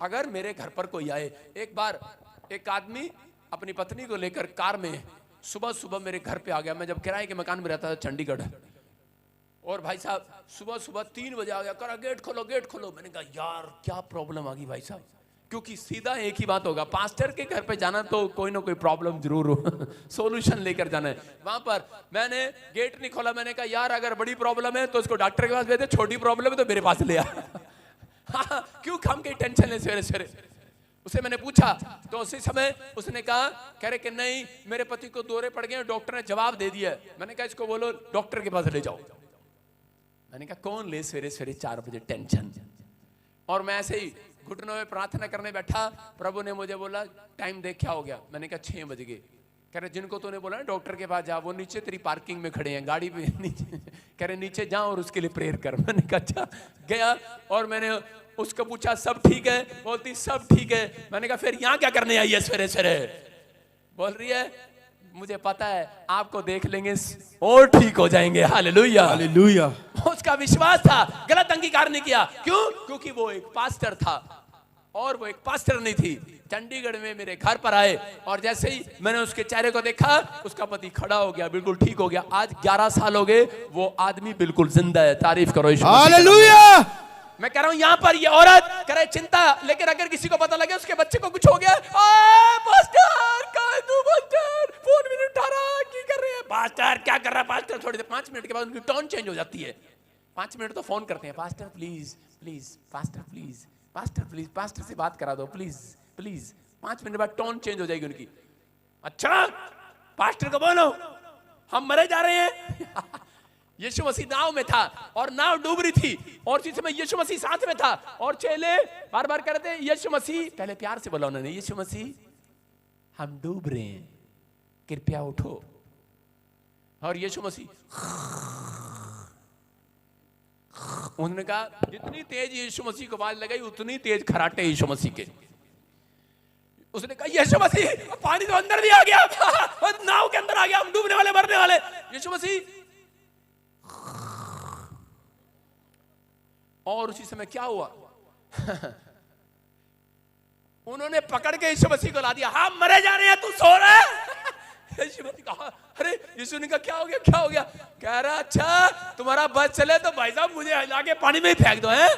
अगर मेरे घर पर कोई आए, एक बार एक आदमी अपनी पत्नी को लेकर कार में सुबह सुबह मेरे घर पे आ गया। मैं जब किराए के मकान में रहता था चंडीगढ़, और भाई साहब सुबह सुबह 3 बजे आ गया, करा गेट खोलो गेट खोलो। मैंने कहा यार क्या प्रॉब्लम आ गई भाई साहब, क्योंकि सीधा एक ही बात होगा, पास्टर के घर पे जाना तो कोई ना कोई प्रॉब्लम जरूर हो सॉल्यूशन लेकर जाना है। वहां पर मैंने गेट नहीं खोला, मैंने कहा यार अगर बड़ी प्रॉब्लम है तो इसको डॉक्टर के पास भेज दे, छोटी प्रॉब्लम है तो मेरे पास ले आ हाँ, क्यों हम की टेंशन है सवेरे सवेरे। उसे मैंने पूछा तो उसी समय उसने कहा, कह रहे कि नहीं मेरे पति को दौरे पड़ गए, डॉक्टर ने जवाब दे दिया। मैंने कहा इसको बोलो डॉक्टर के पास ले जाओ। मैंने कहा कौन ले सवेरे सवेरे 4 बजे टेंशन। और मैं ऐसे ही घुटनों में प्रार्थना करने बैठा, प्रभु ने मुझे बोला टाइम देख क्या हो गया। मैंने कहा 6 बज गए। कह रहे जिनको तूने बोला ना डॉक्टर के पास जा, वो नीचे तेरी पार्किंग में खड़े हैं गाड़ी पे नीचे। कह रहे नीचे जाओ और उसके लिए प्रेयर कर। मैंने कहा अच्छा। गया और मैंने उसको पूछा सब ठीक है, बोलती सब ठीक है। मैंने कहा फिर यहाँ क्या करने आई है सवेरे सवेरे। बोल रही है मुझे पता है आपको देख लेंगे और ठीक हो जाएंगे, हालेलुया हालेलुया। उसका विश्वास था, गलत अंगीकार नहीं किया। क्यों? क्योंकि वो एक पास्टर था और वो एक पास्टर नहीं थी, चंडीगढ़ में मेरे घर पर आए और जैसे ही मैंने उसके चेहरे को देखा, उसका पति खड़ा हो गया, बिल्कुल ठीक हो गया। आज 11 साल हो गए, वो आदमी बिल्कुल जिंदा है। तारीफ करो यीशु मसीह। हालेलुया। मैं कह रहा हूं यहां पर ये औरत करे चिंता, लेकिन अगर किसी को पता लगे उसके बच्चे को कुछ हो गया, पास्टर कहां तू, पास्टर फोन भी नहीं उठा रहा, की कर रहे हैं पास्टर, क्या कर रहा है पास्टर। थोड़ी देर 5 मिनट के बाद उनकी टोन चेंज हो जाती है। 5 मिनट तो फोन करते हैं, pastor please please, pastor please, pastor please, pastor से बात करा दो प्लीज प्लीज। 5 मिनट बाद टोन चेंज हो जाएगी उनकी। अच्छा पास्टर को बोलो हम मरे जा रहे हैं। यीशु मसीह नाव में था और नाव डूब रही थी और उसी समय यीशु मसीह साथ में था और चेले बार बार कह रहे थे यीशु मसीह, पहले प्यार से बोला उन्होंने, यीशु मसीह हम डूब रहे हैं, कृपया उठो। और यीशु मसीह उन्होंने कहा, जितनी तेज यीशु मसीह को आवाज लगाई उतनी तेज खराटे यीशु मसीह के। उसने कहा यीशु मसीह पानी तो अंदर भी आ गया, नाव के अंदर आ गया, हम डूबने वाले, मरने वाले। यीशु मसीह, और उसी समय क्या हुआ उन्होंने पकड़ के यीशु मसीह को ला दिया। हम मरे जा रहे हैं, तू सो रहा है। यीशु मसीह कहा, अरे यीशु ने कहा क्या हो गया, क्या हो गया। कह रहा अच्छा तुम्हारा बस चले तो भाई साहब मुझे लाके पानी में ही फेंक दो, है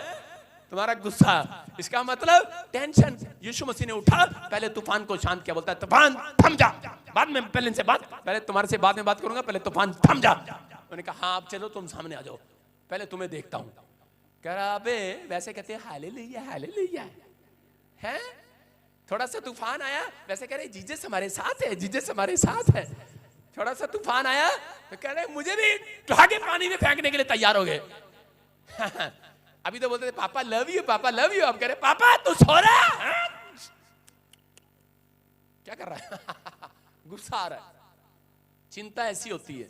तुम्हारा गुस्सा। इसका मतलब टेंशन। यीशु मसीह ने उठा, पहले तूफान को शांत किया, बोलता है तूफान थम जा, बाद में पहले इनसे बात, पहले तुम्हारे से बाद में बात करूंगा, पहले तूफान थम जा। उन्होंने कहा हाँ अब चलो तुम सामने आ जाओ, पहले तुम्हें देखता हूं। कह रहा अबे वैसे कहते हैं हालेलुया हालेलुया, हैं थोड़ा सा तूफान आया, वैसे कह रहे जीसस हमारे साथ है, जीसस हमारे साथ है। थोड़ा सा तूफान आया तो कह रहे मुझे भी उठाके पानी में फेंकने के लिए तैयार हो गए। अभी तो बोलते थे पापा लव यू, पापा लव यू, अब कह रहे पापा तू सो रहा है, क्या कर रहा है। गुस्सा आ रहा है। चिंता ऐसी होती है।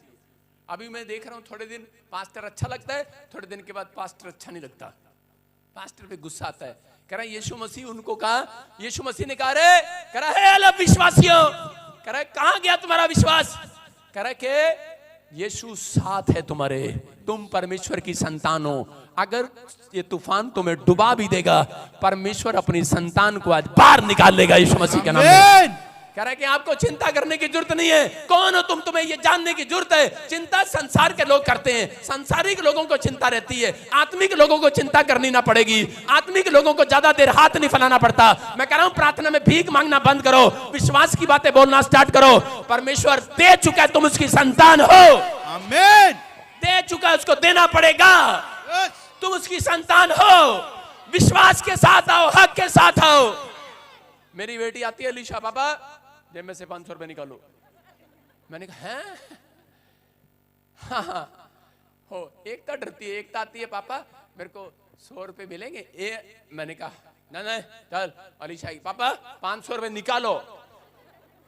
अभी मैं देख रहा हूं थोड़े दिन पास्टर अच्छा लगता है, थोड़े दिन के बाद पास्टर अच्छा नहीं लगता, पास्टर पे गुस्सा आता है। कह रहा यीशु मसीह उनको कहा, यीशु मसीह ने कहा रे, कह रहा है अलग विश्वासियों, कह रहा कहां गया तुम्हारा विश्वास। कह रहा कि यीशु साथ है तुम्हारे, तुम परमेश्वर की संतान हो। अगर ये तूफान तुम्हें डुबा भी देगा, परमेश्वर अपनी संतान को आज बाहर निकाल लेगा यीशु मसीह के नाम में। कह रहा है कि आपको चिंता करने की जरूरत नहीं है। कौन हो तुम, तुम्हें ये जानने की जरूरत है। चिंता संसार के लोग करते हैं, सांसारिक लोगों को चिंता रहती है, आत्मिक लोगों को चिंता करनी ना पड़ेगी। आत्मिक लोगों को ज्यादा देर हाथ नहीं फैलाना पड़ता। मैं कह रहा हूं प्रार्थना में भीख मांगना बंद करो, विश्वास की बातें बोलना स्टार्ट करो। परमेश्वर दे चुका है, तुम उसकी संतान हो। आमीन। दे चुका है, उसको देना पड़ेगा। तुम उसकी संतान हो। विश्वास के साथ आओ, हक के साथ आओ। मेरी बेटी आती है अलीशा, पापा जेब में से 500 रुपए निकालो। मैंने कहा हैं? हाँ हो, एकता डरती है, एकता आती है पापा मेरे को 100 रुपए मिलेंगे। मैंने कहा ना ना चल अलीशा की, पापा 500 रुपए निकालो।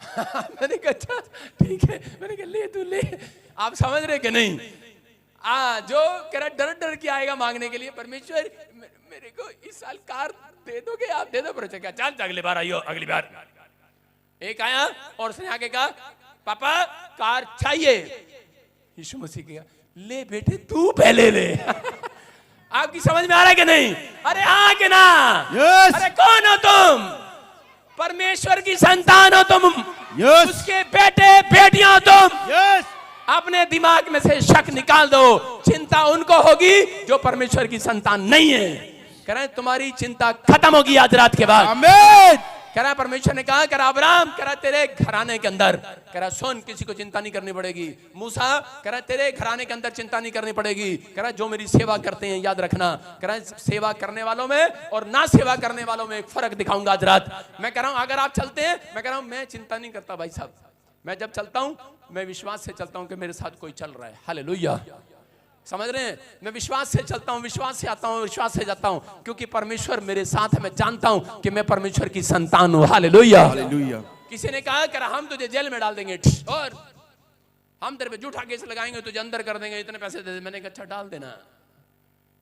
मैंने कहा अच्छा ठीक है। मैंने कहा ले तू ले। आप समझ रहे कि नहीं? जो कह रहा डर डर के आएगा मांगने के लिए, परमेश्वर मेरे को इस साल कार दे दोगे आप? दे दो। पर चल अगली बार आइयो, अगली बार। एक आया और उसने आगे कहा पापा कार चाहिए। यीशु मसीह कहा ले बेटे तू पहले ले। आपकी समझ में आ रहा है कि नहीं? अरे हाँ कि ना? Yes. अरे कौन हो तुम? परमेश्वर की संतान हो तुम। Yes. उसके बेटे बेटियां हो तुम। Yes. अपने दिमाग में से शक निकाल दो। चिंता उनको होगी जो परमेश्वर की संतान नहीं है। कह रहे तुम्हारी चिंता खत्म होगी आज रात के बाद। आमीन। कह रहा परमेश्वर ने कहा, कह रहा अब्राहम, कह रहा तेरे घराने के अंदर, कह रहा सुन किसी को चिंता नहीं करनी पड़ेगी। मूसा कह रहा तेरे घराने के अंदर चिंता नहीं करनी पड़ेगी। कह रहा जो मेरी सेवा करते हैं याद रखना। कह रहा सेवा करने वालों में और ना सेवा करने वालों में एक फर्क दिखाऊंगा आज रात। मैं कह रहा हूं अगर आप चलते हैं, मैं कह रहा हूं मैं चिंता नहीं करता भाई साहब। मैं जब चलता हूं मैं विश्वास से चलता हूं कि मेरे साथ कोई चल रहा है। हालेलुया। समझ रहे हैं? मैं विश्वास से चलता हूं, विश्वास से आता हूं, विश्वास से जाता हूं, क्योंकि परमेश्वर मेरे साथ है। मैं जानता हूं कि मैं परमेश्वर की संतान हूं। हालेलुया। हालेलुया। किसी ने कहा कि हम तुझे जेल में डाल देंगे और हम तेरे पे झूठा केस लगाएंगे, तुझे अंदर कर देंगे, इतने पैसे दे दे। मैंने कहा अच्छा डाल देना,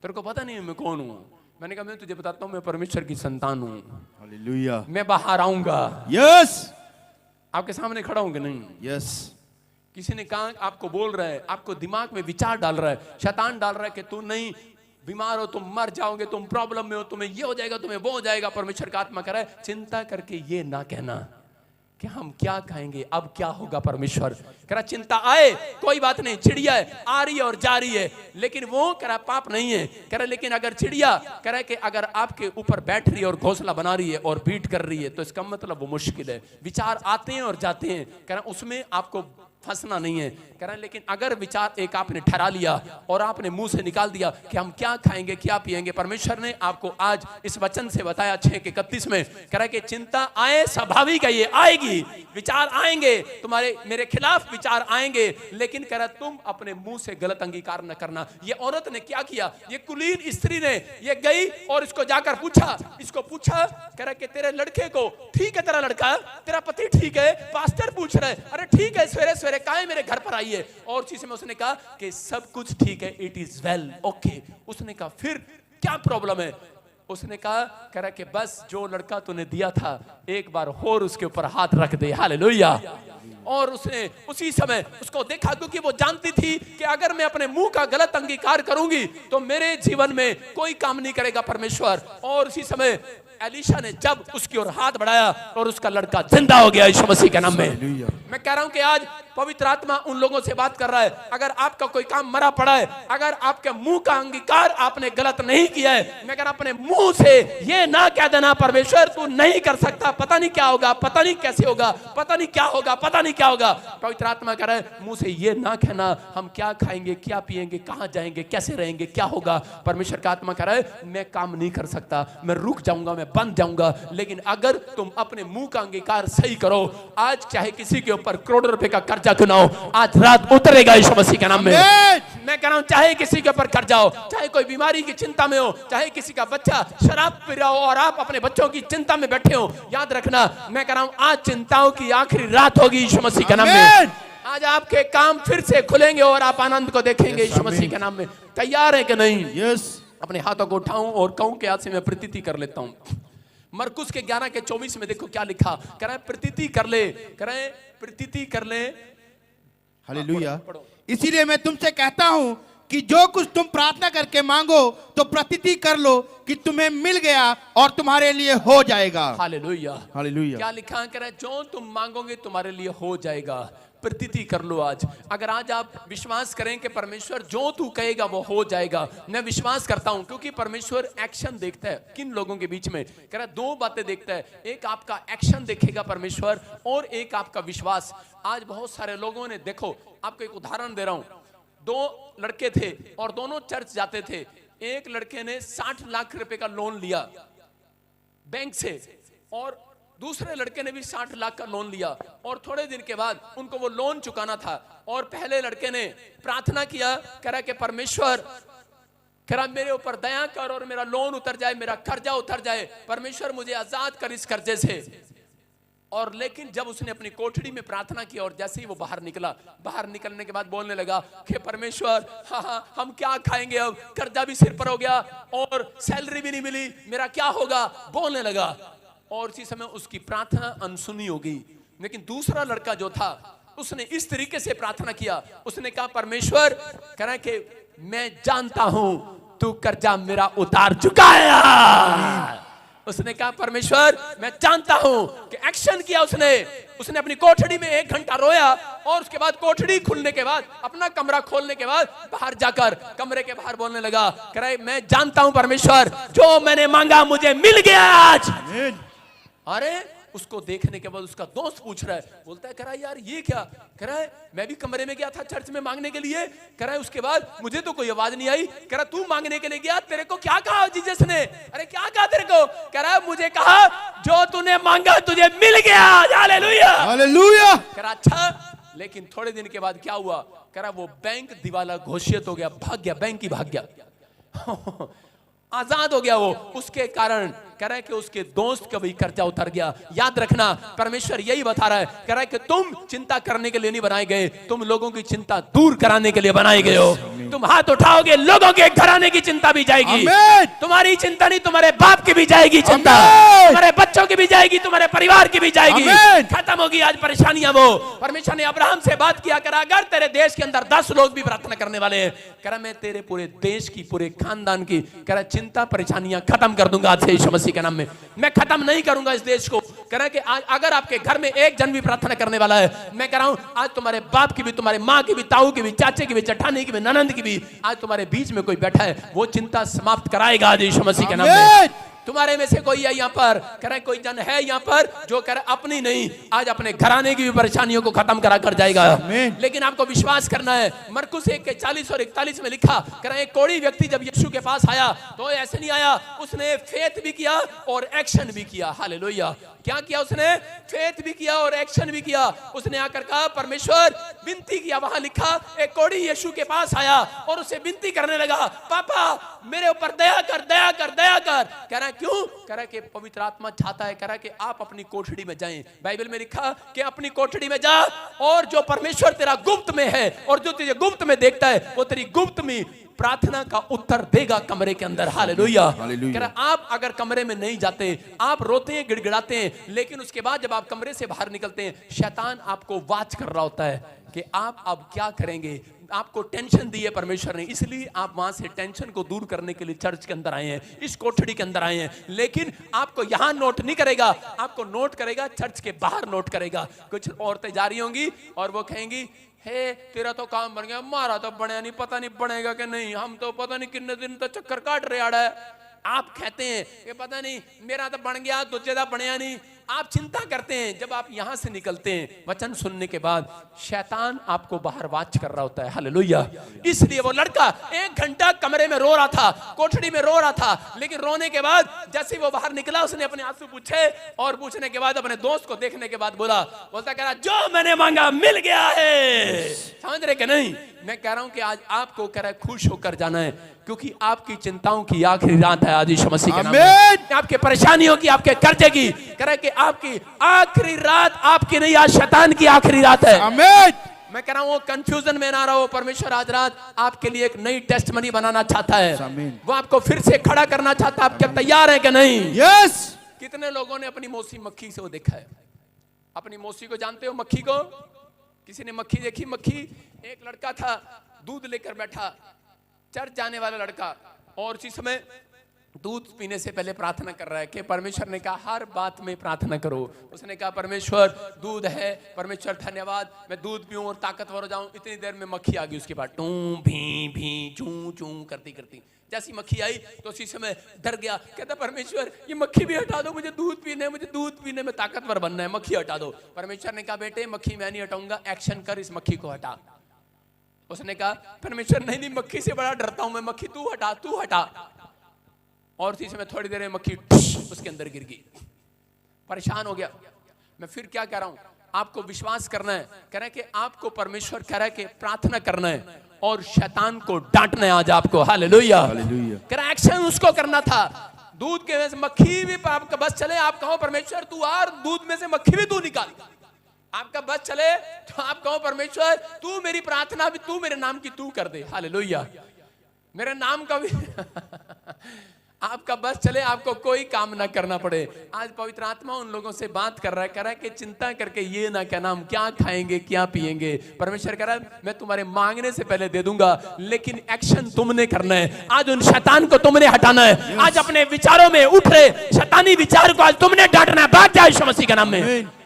तेरे को पता नहीं मैं कौन हूं। मैंने कहा मैं तुझे बताता हूं मैं परमेश्वर की संतान हूं। हालेलुया। मैं बाहर आऊंगा। यस। आपके सामने खड़ा हूं कि नहीं? यस। किसी ने कहा आपको बोल रहा है, आपको दिमाग में विचार डाल रहा है, शैतान डाल रहा है कि तू नहीं बीमार हो, तुम मर जाओगे, तुम प्रॉब्लम में हो, तुम्हें ये हो जाएगा, तुम्हें वो हो जाएगा, परमेश्वर का आत्मा कह रहा है चिंता करके ये ना कहना कि हम क्या खाएंगे, अब क्या होगा। परमेश्वर कह रहा चिंता आए कोई बात नहीं, चिड़िया है आ रही है और जा रही है, लेकिन वो कह रहा पाप नहीं है। कह रहा लेकिन अगर चिड़िया कह रहा है कि अगर आपके ऊपर बैठ रही है और घोंसला बना रही है और बीट कर रही है तो इसका मतलब वो मुश्किल है। विचार आते हैं और जाते हैं, कह रहा उसमें आपको फंसना नहीं है। कह रहे हैं लेकिन अगर विचार एक आपने ठहरा लिया और आपने मुंह से निकाल दिया कि हम क्या खाएंगे क्या पिएंगे, परमेश्वर ने आपको आज इस वचन से बताया 6:31 में, कह रहा है कि चिंता आए स्वाभाविक है, ये आएगी, विचार आएंगे तुम्हारे मेरे खिलाफ विचार आएंगे, लेकिन कह रहा तुम अपने मुंह से गलत अंगीकार न करना। ये औरत ने क्या किया, ये कुलीन स्त्री ने ये गई और इसको जाकर पूछा, कह रहा कि तेरे लड़के को ठीक है, तेरा लड़का तेरा पति ठीक है, पास्टर पूछ रहे अरे ठीक है, सवेरे सवेरे काहे मेरे घर पर आई है, और उसी समय उसने कहा कि सब कुछ ठीक है, इट इज वेल ओके। उसने कहा फिर क्या प्रॉब्लम है, उसने कहा कह रहा कि बस जो लड़का तूने दिया था एक बार और उसके ऊपर हाथ रख दे, हालेलुया। और उसने उसी समय उसको देखा, क्योंकि वो जानती थी कि अगर मैं अपने मुंह का गलत अंगीकार करूंगी तो मेरे जीवन में कोई काम नहीं करेगा परमेश्वर। और उसी समय एलीशा ने जब उसकी ओर हाथ बढ़ाया और उसका लड़का जिंदा हो गया यीशु मसीह के नाम में। मैं कह रहा हूं कि आज पवित्र आत्मा उन लोगों से बात कर रहा है, अगर आपका कोई काम मरा पड़ा है, अगर आपके मुंह का अंगीकार आपने गलत नहीं किया है, मैं कह रहा अपने मुंह से ये ना कह देना परमेश्वर तू नहीं कर सकता, पता नहीं क्या होगा, पता नहीं कैसे होगा, पता नहीं क्या होगा, पता नहीं क्या होगा। पवित्र आत्मा कह रहा है मुंह से ये ना कहना हम क्या खाएंगे क्या पिएंगे, कहां जाएंगे, कैसे रहेंगे, क्या होगा। परमेश्वर का आत्मा कह रहा है मैं काम नहीं कर सकता, मैं रुक जाऊंगा, मैं बंद जाऊंगा, लेकिन अगर तुम अपने मुंह का अंगीकार सही करो, आज चाहे किसी के ऊपर करोड़ों रुपए का कर्जा क्यों ना हो, आज रात उतरेगा यीशु मसीह के नाम में। मैं कह रहा हूं चाहे किसी के ऊपर कर्जा हो, चाहे कोई बीमारी की चिंता में हो, चाहे किसी का बच्चा शराब पी रहा हो और आप अपने बच्चों की चिंता में बैठे हो, याद रखना मैं कह रहा हूं आज चिंताओं की आखिरी रात होगी यीशु मसीह के नाम में। आज आपके काम फिर से खुलेंगे और आप आनंद को देखेंगे यीशु मसीह के नाम में। तैयार है कि नहीं? यस। अपने हाथों को उठाऊं और कहूं कि आज से मैं प्रतीति कर लेता हूं। मरकुस के 11:24 में देखो क्या लिखा, कह रहा है प्रतीति कर ले, कह रहा है प्रतीति कर ले। हालेलुया। इसीलिए मैं तुमसे कहता हूं कि जो कुछ तुम प्रार्थना करके मांगो तो प्रतीति कर लो कि तुम्हें मिल गया और तुम्हारे लिए हो जाएगा। Hallelujah, hallelujah. क्या लिखा, कह रहा है जो तुम मांगोगे तुम्हारे लिए हो जाएगा। प्रतीति कर लो आज। अगर आज आप विश्वास करें कि परमेश्वर जो तू कहेगा वो हो जाएगा, मैं विश्वास करता हूं क्योंकि परमेश्वर एक्शन देखता है किन लोगों के बीच में। कह रहा है दो बातें देखता है, एक आपका एक्शन देखेगा परमेश्वर और एक आपका विश्वास। आज बहुत सारे लोगों ने, देखो आपको एक उदाहरण दे रहा हूं, दो लड़के थे और दोनों चर्च जाते थे। एक लड़के ने 60 लाख रुपए का लोन लिया बैंक से और दूसरे लड़के ने भी 60 लाख का लोन लिया और थोड़े दिन के बाद उनको वो लोन चुकाना था। और पहले लड़के ने प्रार्थना किया, कह रहा कि परमेश्वर कह रहा मेरे ऊपर दया कर और मेरा लोन उतर जाए, मेरा कर्जा उतर जाए, परमेश्वर मुझे आजाद कर इस कर्जे से। और लेकिन जब उसने अपनी कोठड़ी में प्रार्थना की और जैसे ही वो बाहर निकला, बाहर निकलने के बाद बोलने लगा कि परमेश्वर हाँ हम क्या खाएंगे, अब कर्जा भी सिर पर हो गया और सैलरी भी नहीं मिली, मेरा क्या होगा, बोलने लगा। और इसी समय उसकी प्रार्थना अनसुनी हो गई। लेकिन दूसरा लड़का जो था उसने इस तरीके से प्रार्थना किया, उसने कहा परमेश्वर कह रहा है कि मैं जानता हूं तू कर्जा मेरा उतार चुकाया। उसने कहा परमेश्वर मैं जानता हूं कि एक्शन किया उसने अपनी कोठड़ी में 1 घंटा रोया और उसके बाद कोठड़ी खुलने के बाद, अपना कमरा खोलने के बाद बाहर जाकर कमरे के बाहर बोलने लगा, कह रहा है मैं जानता हूं परमेश्वर जो मैंने मांगा मुझे मिल गया आज। अरे उसको देखने के बाद उसका दोस्त पूछ रहा है, बोलता है कह रहा है यार ये क्या, कह रहा है मैं भी कमरे में गया था चर्च में मांगने के लिए, कह रहा है उसके बाद मुझे तो कोई आवाज नहीं आई। कह रहा तू मांगने के लिए गया, तेरे को क्या कहा जीसस ने? अरे क्या कहा तेरे को? कह रहा है मुझे कहा जो तूने मांगा तुझे मिल गया। Hallelujah, hallelujah. कह रहा अच्छा, लेकिन थोड़े दिन के बाद क्या हुआ, कह रहा वो बैंक दिवाला घोषित हो गया, भाग गया, बैंक ही भाग गया आजाद हो गया वो। उसके कारण कह रहा है कि उसके दोस्त का भी कर्जा उतर गया। याद रखना, परमेश्वर यही बता रहा है, कह रहा है कि तुम चिंता करने के लिए नहीं बनाए गए, तुम लोगों की चिंता दूर कराने के लिए बनाए गए हो। तुम हाथ उठाओगे, लोगों के घराने की चिंता भी जाएगी। तुम्हारी चिंता नहीं, तुम्हारे बाप की भी जाएगी चिंता, तुम्हारे बच्चों की भी जाएगी, तुम्हारे परिवार की भी जाएगी। खत्म होगी आज परेशानियां। वो परमेश्वर ने अब्राहम से बात किया, करा अगर तेरे देश के अंदर 10 लोग भी प्रार्थना करने वाले हैं, करा मैं तेरे पूरे देश की, पूरे खानदान की, करा चिंता परेशानियां खत्म कर दूंगा आज से यीशु मसीह के नाम में। मैं खत्म नहीं करूंगा इस देश को। करा कि आज अगर आपके घर में एक जन भी प्रार्थना करने वाला है, मैं कह रहा हूं आज तुम्हारे बाप की भी, तुम्हारे माँ की भी, ताऊ की भी, चाचे की भी, चट्टानी की भी, ननंद की भी, आज तुम्हारे बीच में कोई बैठा है, वो चिंता समाप्त कराएगा आज यीशु मसीह के नाम में। तुम्हारे में से कोई है यहाँ पर, कह रहा कोई जन है यहाँ पर जो कह रहा अपनी नहीं, आज अपने घराने की भी परेशानियों को खत्म करा कर जाएगा। लेकिन आपको विश्वास करना है। मरकुस 1:40 और 41 में लिखा, कह रहा एक कोढ़ी व्यक्ति जब यीशु के पास आया तो ऐसे नहीं आया, उसने फेथ भी किया और एक्शन भी किया। हालेलुया। क्या किया उसने? फेथ भी किया और एक्शन भी किया। उसने आकर कहा परमेश्वर, विनती किया। वहां लिखा एक कोढ़ी यीशु के पास आया और उसे विनती करने लगा, पापा मेरे ऊपर दया कर, दया कर, दया कर। कह रहा क्यों? कह रहा कि पवित्र आत्मा चाहता है, कह रहा कि आप अपनी कोठड़ी में जाएं। बाइबल में लिखा कि अपनी कोठड़ी में जा और जो परमेश्वर तेरा गुप्त में है और जो तुझे गुप्त में देखता है वो तेरी गुप्त में प्रार्थना का उत्तर देगा कमरे के अंदर। हालेलुया। कह रहा आप अगर कमरे में नहीं जाते, आप रोते हैं, गिड़गिड़ाते हैं, लेकिन उसके बाद जब आप कमरे से बाहर निकलते हैं, शैतान आपको वाच कर रहा होता है कि आप अब क्या करेंगे। आपको टेंशन दी है परमेश्वर ने, इसलिए आप वहां से टेंशन को दूर करने के लिए चर्च के अंदर आए हैं, इस कोठड़ी के अंदर आए हैं। लेकिन आपको यहां नोट नहीं करेगा, आपको नोट करेगा चर्च के बाहर नोट करेगा। कुछ औरतें जा रही होंगी और वो कहेंगी, हे तेरा तो काम बन गया, हमारा तो बनया नहीं, पता नहीं बनेगा कि नहीं, हम तो पता नहीं कितने दिन तक चक्कर काट रहे आड़ा है। आप कहते हैं कि पता नहीं मेरा तो बन गया, तुझे तो बनया नहीं। आप चिंता करते हैं। जब आप यहां से निकलते हैं वचन सुनने के बाद, शैतान आपको बाहर वाच कर रहा होता है। हालेलुया। इसलिए वो लड़का 1 घंटा कमरे में रो रहा था, कोठड़ी में रो रहा था, लेकिन रोने के बाद जैसे ही वो बाहर निकला, उसने अपने आंसू पूछे और पूछने के बाद अपने दोस्त को देखने के बाद बोलता कह रहा जो मैंने मांगा मिल गया है। समझ रहे कि नहीं? मैं कह रहा हूं कि आज आपको कह रहा है खुश होकर जाना है, क्योंकि आपकी चिंताओं की आखिरी रात है आज यीशु मसीह के नाम में। आपके परेशानियों की, आपके कर्जे की, कह रहा है कि आपकी आखिरी रात आपकी नहीं, आज शैतान की आखिरी रात है। आमीन। मैं कह रहा हूं कंफ्यूजन में ना रहो। परमेश्वर आज रात आपके लिए एक नई टेस्टमनी बनाना चाहता है। वो आपको फिर से खड़ा करना चाहता है। आप क्या तैयार हैं कि नहीं? यस। कितने लोगों ने अपनी मौसी मक्खी से वो देखा है? अपनी मौसी को जानते हो, मक्खी को? किसी ने मक्खी देखी? मक्खी, एक लड़का था दूध लेकर बैठा, चर्च जाने वाला लड़का, और उसी समय दूध पीने से पहले प्रार्थना कर रहा है कि परमेश्वर ने कहा हर बात में प्रार्थना करो। उसने कहा परमेश्वर दूध है, परमेश्वर धन्यवाद, मैं दूध पीऊं और ताकतवर हो जाऊं। इतनी देर में मक्खी आ गई उसके बाद, टू भी भी चू चू करती करती। जैसी मक्खी आई तो उसी समय डर गया, कहता परमेश्वर ये मक्खी भी हटा दो, मुझे दूध पीने है, मुझे दूध पीने में ताकतवर बनना है, मक्खी हटा दो। परमेश्वर ने कहा बेटे मक्खी मैं नहीं हटाऊंगा, एक्शन कर, इस मक्खी को हटा। उसने कहा परमेश्वर नहीं नहीं, मक्खी से बड़ा डरता हूं मैं, मक्खी तू हटा, तू हटा। और इसी समय थोड़ी देर में मक्खी उसके अंदर गिर गई। परेशान हो गया। मैं फिर क्या कह रहा हूं, आपको विश्वास करना है। कह रहा है कि आपको परमेश्वर कह रहा है कि प्रार्थना करना है और शैतान को डांटना है आज आपको। हालेलुया। कह रहा एक्शन उसको करना था। दूध के में से मक्खी भी आपका बस चले, आप कहो परमेश्वर तू आ, दूध में से मक्खी भी तू निकाल। आपका बस चले तो आप कहो परमेश्वर तू मेरी प्रार्थना भी, तू मेरे नाम की तू कर दे। हालेलुया। मेरे नाम का भी आपका बस चले, आपको कोई काम ना करना पड़े। आज पवित्र आत्मा उन लोगों से बात कर रहा है, कह रहा है कि चिंता करके ये ना कहना हम क्या खाएंगे क्या पिएंगे। परमेश्वर कह रहा है मैं तुम्हारे मांगने से पहले दे दूंगा, लेकिन एक्शन तुमने करना है। आज उन शैतान को तुमने हटाना है। आज अपने विचारों में उठ रहे शैतानी विचार को आज तुमने डांटना है। बात जाए यीशु मसीह के नाम में।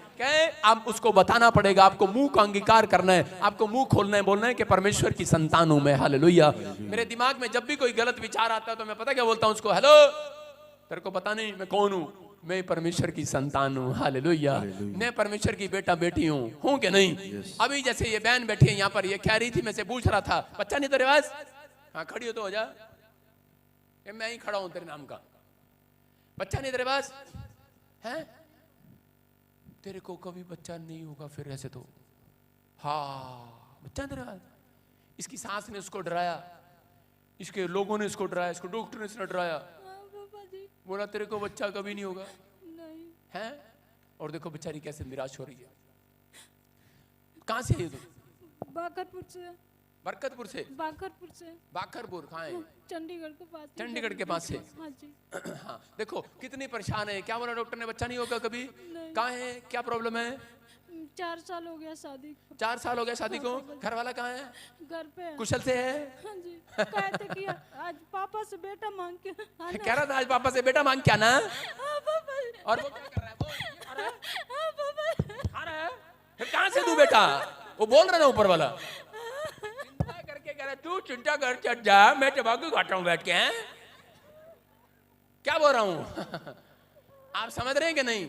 अब उसको बताना पड़ेगा, आपको मुंह का अंगीकार करना है, आपको मुंह खोलना है, बोलना है कि परमेश्वर की संतान हूं मैं। हालेलुया। मेरे दिमाग में जब भी कोई गलत विचार आता है तो मैं पता क्या बोलता हूं उसको, हेलो तेरे को पता नहीं मैं कौन हूं? मैं परमेश्वर की संतान हूं। हालेलुया। मैं परमेश्वर की बेटा बेटी हूं कि नहीं? अभी जैसे ये बहन बैठी है यहाँ पर, ये कह रही थी, मैं से पूछ रहा था बच्चा नहीं तेरे पास? हाँ खड़ी हो तो हो जा, मैं ही खड़ा हूं तेरे नाम का। बच्चा नहीं तेरे पास है? तेरे को कभी बच्चा नहीं होगा फिर ऐसे तो। हाँ बच्चा तेरे पास। इसकी सास ने उसको डराया, इसके लोगों ने इसको डराया, इसको डॉक्टर ने इसने डराया। बोला तेरे को बच्चा कभी नहीं होगा नहीं, है। और देखो बेचारी कैसे निराश हो रही है। कहाँ से है तुम? बाकरपुर से। बरकतपुर से? बाकरपुर से। बाखरपुर कहाँ है? चंडीगढ़ के पास। चंडीगढ़ के पास से। हाँ जी। हाँ देखो कितनी परेशान है। क्या बोला डॉक्टर ने? बच्चा नहीं होगा कभी? नहीं। कहाँ है? क्या प्रॉब्लम है? 4 साल हो गया शादी को। 4 साल हो गया शादी को। घर वाला कहाँ है? घर पे है। कुशल से है? हाँ जी। कहते कि आज पापा से बेटा मांग के आना। कह रहा था आज पापा से बेटा मांग के आना। हाँ पापा। और वो क्या कर रहा है? वो आ रहा है? हाँ पापा। आ रहा है? फिर कहाँ से दूं बेटा? वो बोल रहा ना ऊपर वाला। चिंता करके कह रहा तू चिंता कर चल जा, मैं टबाकू खाता हूँ बैठ के। हैं क्या बोल रहा हूँ? आप समझ रहे हैं कि नहीं?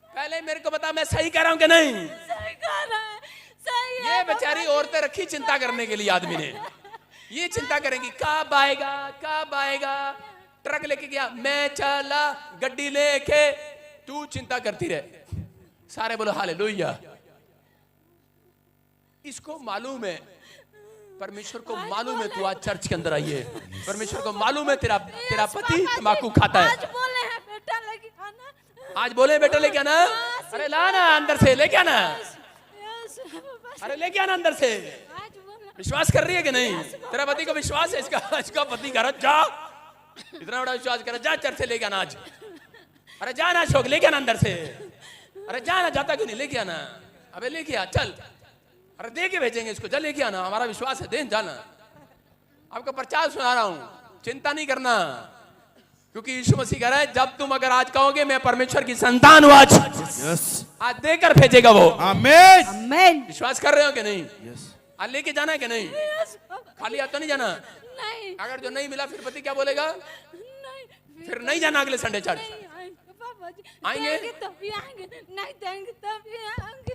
पहले मेरे को बता मैं सही कह रहा हूँ कि नहीं? सही कह रहा है, सही है। ये बेचारी औरतें रखी चिंता करने के लिए आदमी ने। ये चिंता करेंगी कब आएगा, कब आएगा। ट्रक लेके गया, मैं चला गड्डी लेके, तू चिंता करती रहे। सारे बोलो हालेलुया। इसको मालूम है, परमेश्वर को मालूम है तू आज चर्च के अंदर आई है। परमेश्वर को मालूम है तेरा पति तंबाकू खाता है। आज बोले हैं बेटा लेके आना। आज बोले बेटा लेके आना। अरे ला ना अंदर से, लेके आना। Yes papa. अरे लेके आना अंदर से। आज बोला। विश्वास कर रही है कि नहीं? तेरा पति को विश्वास है? इसका पति घर जा, इतना बड़ा विश्वास कर, जा चर्च से लेके आना आज। अरे जाना शोक, लेके आना अंदर से। अरे जाना, जाता क्यों नहीं? लेके आना। अबे लेके आ, चल। अरे दे के भेजेंगे इसको, जा लेके आना, हमारा विश्वास है, दे जाना। आपका प्रचार सुना रहा हूं, चिंता नहीं करना, क्योंकि यीशु मसीह कह रहा है जब तुम अगर आज कहोगे मैं परमेश्वर की संतान हूं, आज देकर भेजेगा वो। आमीन। आमीन। विश्वास कर रहे हो कि नहीं? आज लेके जाना है कि नहीं? Yes papa. खाली हाथ तो नहीं जाना। नहीं अगर जो नहीं मिला फिर पति क्या बोलेगा? नहीं फिर नहीं जाना अगले संडे चर्च। नहीं आएंगे पापा जी। आएंगे? देंगे तभी आएंगे, नहीं देंगे तभी आएंगे।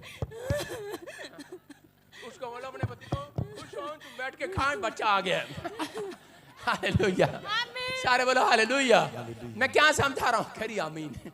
उसको बोलो अपने पति को खुश हो, तुम बैठ के खाए, बच्चा आ गया। हालेलुया। सारे बोलो हालेलुया। मैं क्या समझा रहा हूँ? खरी आमीन।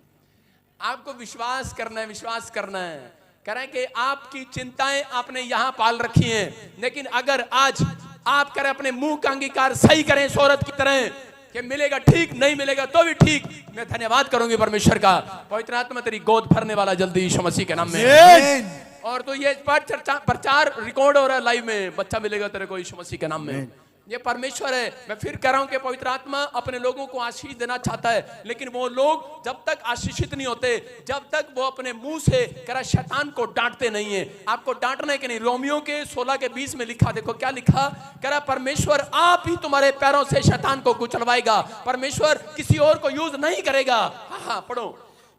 आपको विश्वास करना है, विश्वास करना है। कह रहे हैं कि आपकी चिंताएं आपने यहां पाल रखी हैं, लेकिन अगर आज आप करें अपने मुंह का अंगीकार सही करें इस औरत की तरह कि मिलेगा ठीक, नहीं मिलेगा तो भी ठीक, मैं धन्यवाद करूंगी परमेश्वर का। पवित्र आत्मा तेरी गोद भरने वाला जल्दी यीशु मसीह के नाम में। और तो ये प्रचार रिकॉर्ड हो रहा है लाइव में, बच्चा मिलेगा तेरे को यीशु मसीह के नाम में। ये परमेश्वर है। मैं फिर कह रहा हूं कि पवित्र आत्मा अपने लोगों को आशीष देना चाहता है, लेकिन वो लोग जब तक आशीषित नहीं होते, जब तक वो अपने मुंह से करा शैतान को डांटते नहीं है। आपको डांटना है कि नहीं? रोमियो के 16 के 20 में लिखा, देखो क्या लिखा, करा परमेश्वर आप ही तुम्हारे पैरों से शैतान को कुचलवाएगा। परमेश्वर किसी और को यूज नहीं करेगा। हाँ पढ़ो।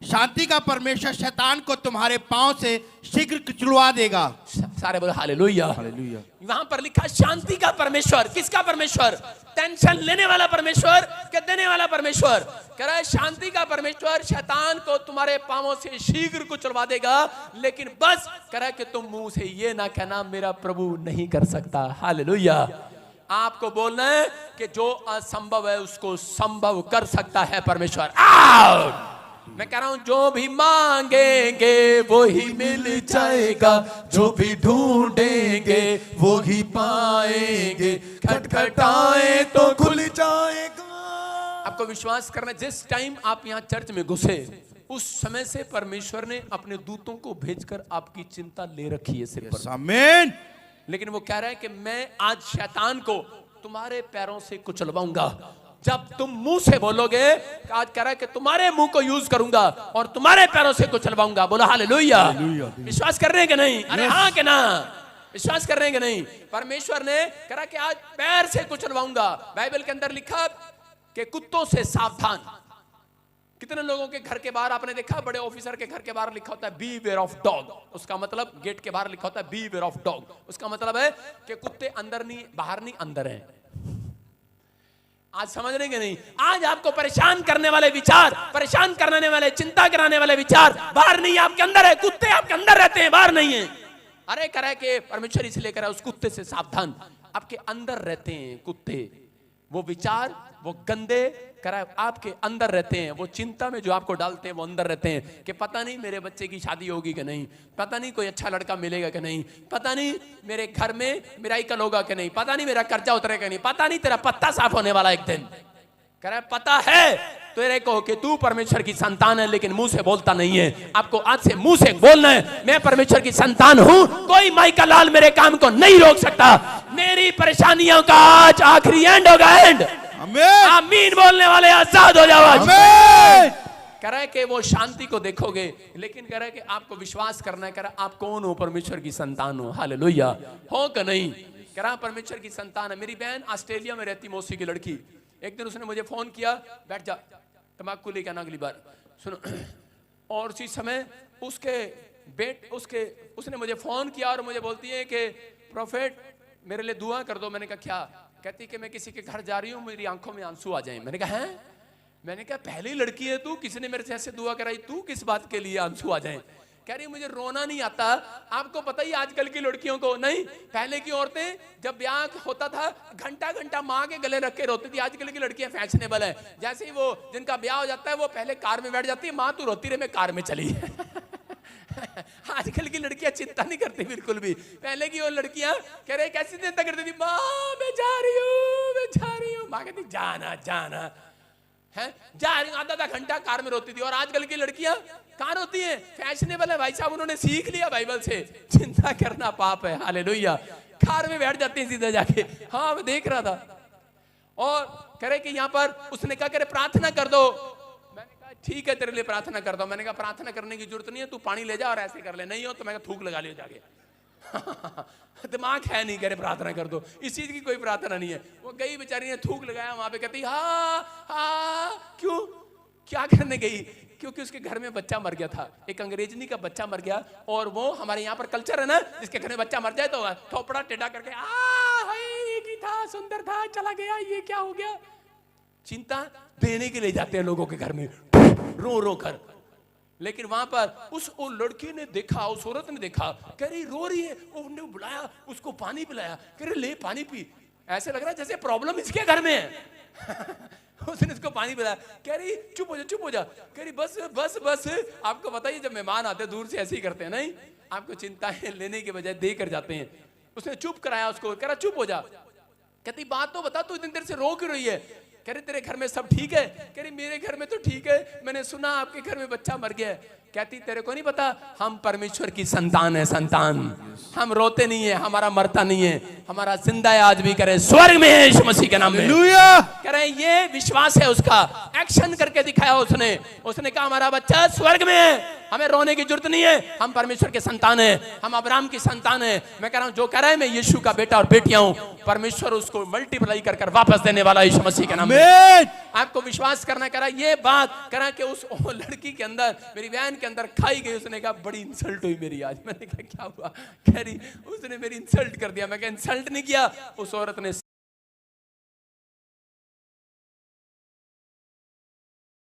शांति का परमेश्वर शैतान को तुम्हारे पांव से शीघ्र कुचलवा देगा। सारे बोलो हालेलुया। हालेलुया। वहां पर लिखा शांति का परमेश्वर। किसका परमेश्वर? टेंशन लेने वाला परमेश्वर के देने वाला परमेश्वर। कह रहा है शांति का परमेश्वर शैतान को तुम्हारे पांवों से शीघ्र कुचलवा देगा, लेकिन बस कह रहा है कि तुम मुंह से ये ना कहना मेरा प्रभु नहीं कर सकता। हालेलुया। आपको बोलना है कि जो असंभव है उसको संभव कर सकता है परमेश्वर। आउट। मैं कह रहा हूं जो भी मांगेंगे वो ही मिल जाएगा, जो भी ढूंढेंगे वो ही पाएंगे, खटखटाए तो खुल जाएगा। आपको विश्वास करना, जिस टाइम आप यहां चर्च में घुसे उस समय से परमेश्वर ने अपने दूतों को भेजकर आपकी चिंता ले रखी है सिर पर। आमीन। लेकिन वो कह रहा है कि मैं आज शैतान को तुम्हारे पैरों से कुचलवाऊंगा। जब तुम मुंह से बोलोगे, आज कह रहा है कि तुम्हारे मुंह को यूज करूंगा और तुम्हारे पैरों से कुचलवाऊंगा। बोलो हालेलुया। विश्वास कर रहे हैं कि नहीं? अरे हाँ कि ना? विश्वास कर रहे हैं कि नहीं? परमेश्वर ने कहा कि आज पैर से कुचलवाऊंगा। बाइबल के अंदर लिखा कि कुत्तों से सावधान। कितने लोगों के घर के बाहर आपने देखा, बड़े ऑफिसर के घर के बाहर लिखा होता है बी वेयर ऑफ डॉग। उसका मतलब गेट के बाहर लिखा होता है बी वेयर ऑफ डॉग। उसका मतलब है कि कुत्ते अंदर नहीं, बाहर नहीं, अंदर हैं। आज समझ रहे हैं नहीं? आज आपको परेशान करने वाले विचार, परेशान कराने वाले, चिंता कराने वाले विचार बाहर नहीं, आपके अंदर है। कुत्ते आपके अंदर रहते हैं, बाहर नहीं है। अरे करे कि परमेश्वर इसलिए करा उस कुत्ते से सावधान। आपके अंदर रहते हैं कुत्ते, वो विचार, वो गंदे करा आपके अंदर रहते हैं। वो चिंता में जो आपको डालते हैं वो अंदर रहते हैं कि पता नहीं मेरे बच्चे की शादी होगी कि नहीं, पता नहीं कोई अच्छा लड़का मिलेगा कि नहीं, पता नहीं मेरे घर में मिराइकल होगा कि नहीं, पता नहीं मेरा कर्जा उतरेगा नहीं, पता नहीं तेरा पत्ता साफ होने वाला एक दिन। कह रहा है पता है तेरे को कि तू परमेश्वर की संतान है लेकिन मुंह से बोलता नहीं है, आपको आज से मुंह से बोलना है मैं परमेश्वर की संतान हूं, कोई माइका लाल मेरे काम को नहीं रोक सकता, मेरी परेशानियों का आज आखिरी एंड होगा, एंड। आमीन बोलने वाले आजाद हो जाओ आज। कह रहा है कि वो शांति को देखोगे, लेकिन कह रहा है कि आपको विश्वास करना है, कह रहा आप कौन हो, परमेश्वर की संतान हो, हालेलुया, हो कि नहीं। कह रहा परमेश्वर की संतान है। मेरी बहन ऑस्ट्रेलिया में रहती, मौसी की लड़की, एक दिन उसने मुझे फोन किया, बैठ जा तंबाकू लेके आना अगली बार, सुनो। और उसी समय उसने मुझे फोन किया और मुझे बोलती है कि प्रोफेट मेरे लिए दुआ कर दो। मैंने कहा क्या? कहती कि मैं किसी के घर जा रही हूँ, मेरी आंखों में आंसू आ जाएं। मैंने कहा हैं? मैंने कहा पहली लड़की है तू, किसी ने मेरे से ऐसे दुआ कराई, तू किस बात के लिए आंसू आ जाएं? कह रही मुझे रोना नहीं आता। आपको पता ही आजकल की लड़कियों को नहीं, पहले की औरतें जब ब्याह होता था घंटा घंटा माँ के गले रख के रोती थी, आजकल की लड़कियां फैशनेबल है, जैसे ही वो जिनका ब्याह हो जाता है वो पहले कार में बैठ जाती है, माँ तू रोती रहे मैं कार में चली। आजकल की लड़कियां चिंता नहीं करती बिल्कुल भी। पहले की वो लड़कियां कह रहे कैसी चिंता करती थी, माँ मैं जा रही हूँ, माँ कहती जाना जाना है, जा रही हूँ, आधा घंटा कार में रोती थी। और आजकल की लड़कियां कहाँ रोती हैं? फैशनेबल है भाई साहब, उन्होंने सीख लिया बाइबल से चिंता करना पाप है, हालेलुया, कार में बैठ जाते हैं सीधा जाके। हाँ मैं देख रहा था। और कह रहे कि यहाँ पर उसने कहा करे प्रार्थना कर दो। मैंने कहा ठीक है तेरे लिए प्रार्थना कर दो। मैंने कहा प्रार्थना करने की जरूरत नहीं है, तू पानी ले जा और ऐसे कर ले, नहीं हो तो मैं थूक लगा लियो जाके। दिमाग है नहीं, कह रहे प्रार्थना कर दो, इस चीज की कोई प्रार्थना नहीं है। वो गई बेचारी ने थूक लगाया वहां पे, कहती हाँ क्यों, क्या करने गई? क्योंकि उसके घर में बच्चा मर गया था, एक अंग्रेजनी का बच्चा मर गया। और वो हमारे यहाँ पर कल्चर है ना, जिसके घर में बच्चा मर जाए तो थोपड़ा टेढ़ा करके ये था, सुंदर था, चला गया, ये क्या हो गया। चिंता देने के लिए जाते हैं लोगों के घर में रो रो कर। लेकिन वहां पर उस लड़की ने देखा, उस औरत ने देखा, कह रही रो रही है, उन्होंने बुलाया, उसको पानी पिलाया, कह रही ले पानी पी। ऐसे लग रहा है जैसे प्रॉब्लम इसके घर में है। उसने इसको पानी पिलाया, कह रही चुप हो जा, कह रही बस। आपको बताइए जब मेहमान आते हैं दूर से ऐसे ही करते हैं, नहीं आपको चिंताएं लेने के बजाय दे कर जाते हैं। उसने चुप कराया उसको, कह रहा चुप हो जा। कहती बात तो बता, तू इतनी देर से रो क्यों रही है? कह रही तेरे घर में सब ठीक है? कह रही मेरे घर में तो ठीक है, मैंने सुना आपके घर में बच्चा मर गया है। कहती तेरे को नहीं पता हम परमेश्वर की संतान है, संतान, हम रोते नहीं है, हमारा मरता नहीं है, हमारा जिंदा है आज भी, करे स्वर्ग में है यीशु मसीह के नाम में। कह रहे ये विश्वास है उसका, एक्शन करके दिखाया उसने कहा हमारा बच्चा स्वर्ग में है, हमें रोने की जरूरत नहीं है, हम परमेश्वर के संतान है, हम अब्राहम की संतान है। मैं कह रहा हूं जो कह रहा है मैं यीशु का बेटा और बेटियां हूं, परमेश्वर उसको मल्टीप्लाई कर वापस देने वाला यीशु मसीह के नाम में। आपको विश्वास करना, करा ये बात करा कि उस लड़की के अंदर, मेरी बहन के अंदर खाई गई। उसने कहा बड़ी इंसल्ट हुई मेरी आज। मैंने कहा क्या हुआ? कह रही उसने मेरी इंसल्ट कर दिया। मैं कहा इंसल्ट नहीं किया, उस औरत ने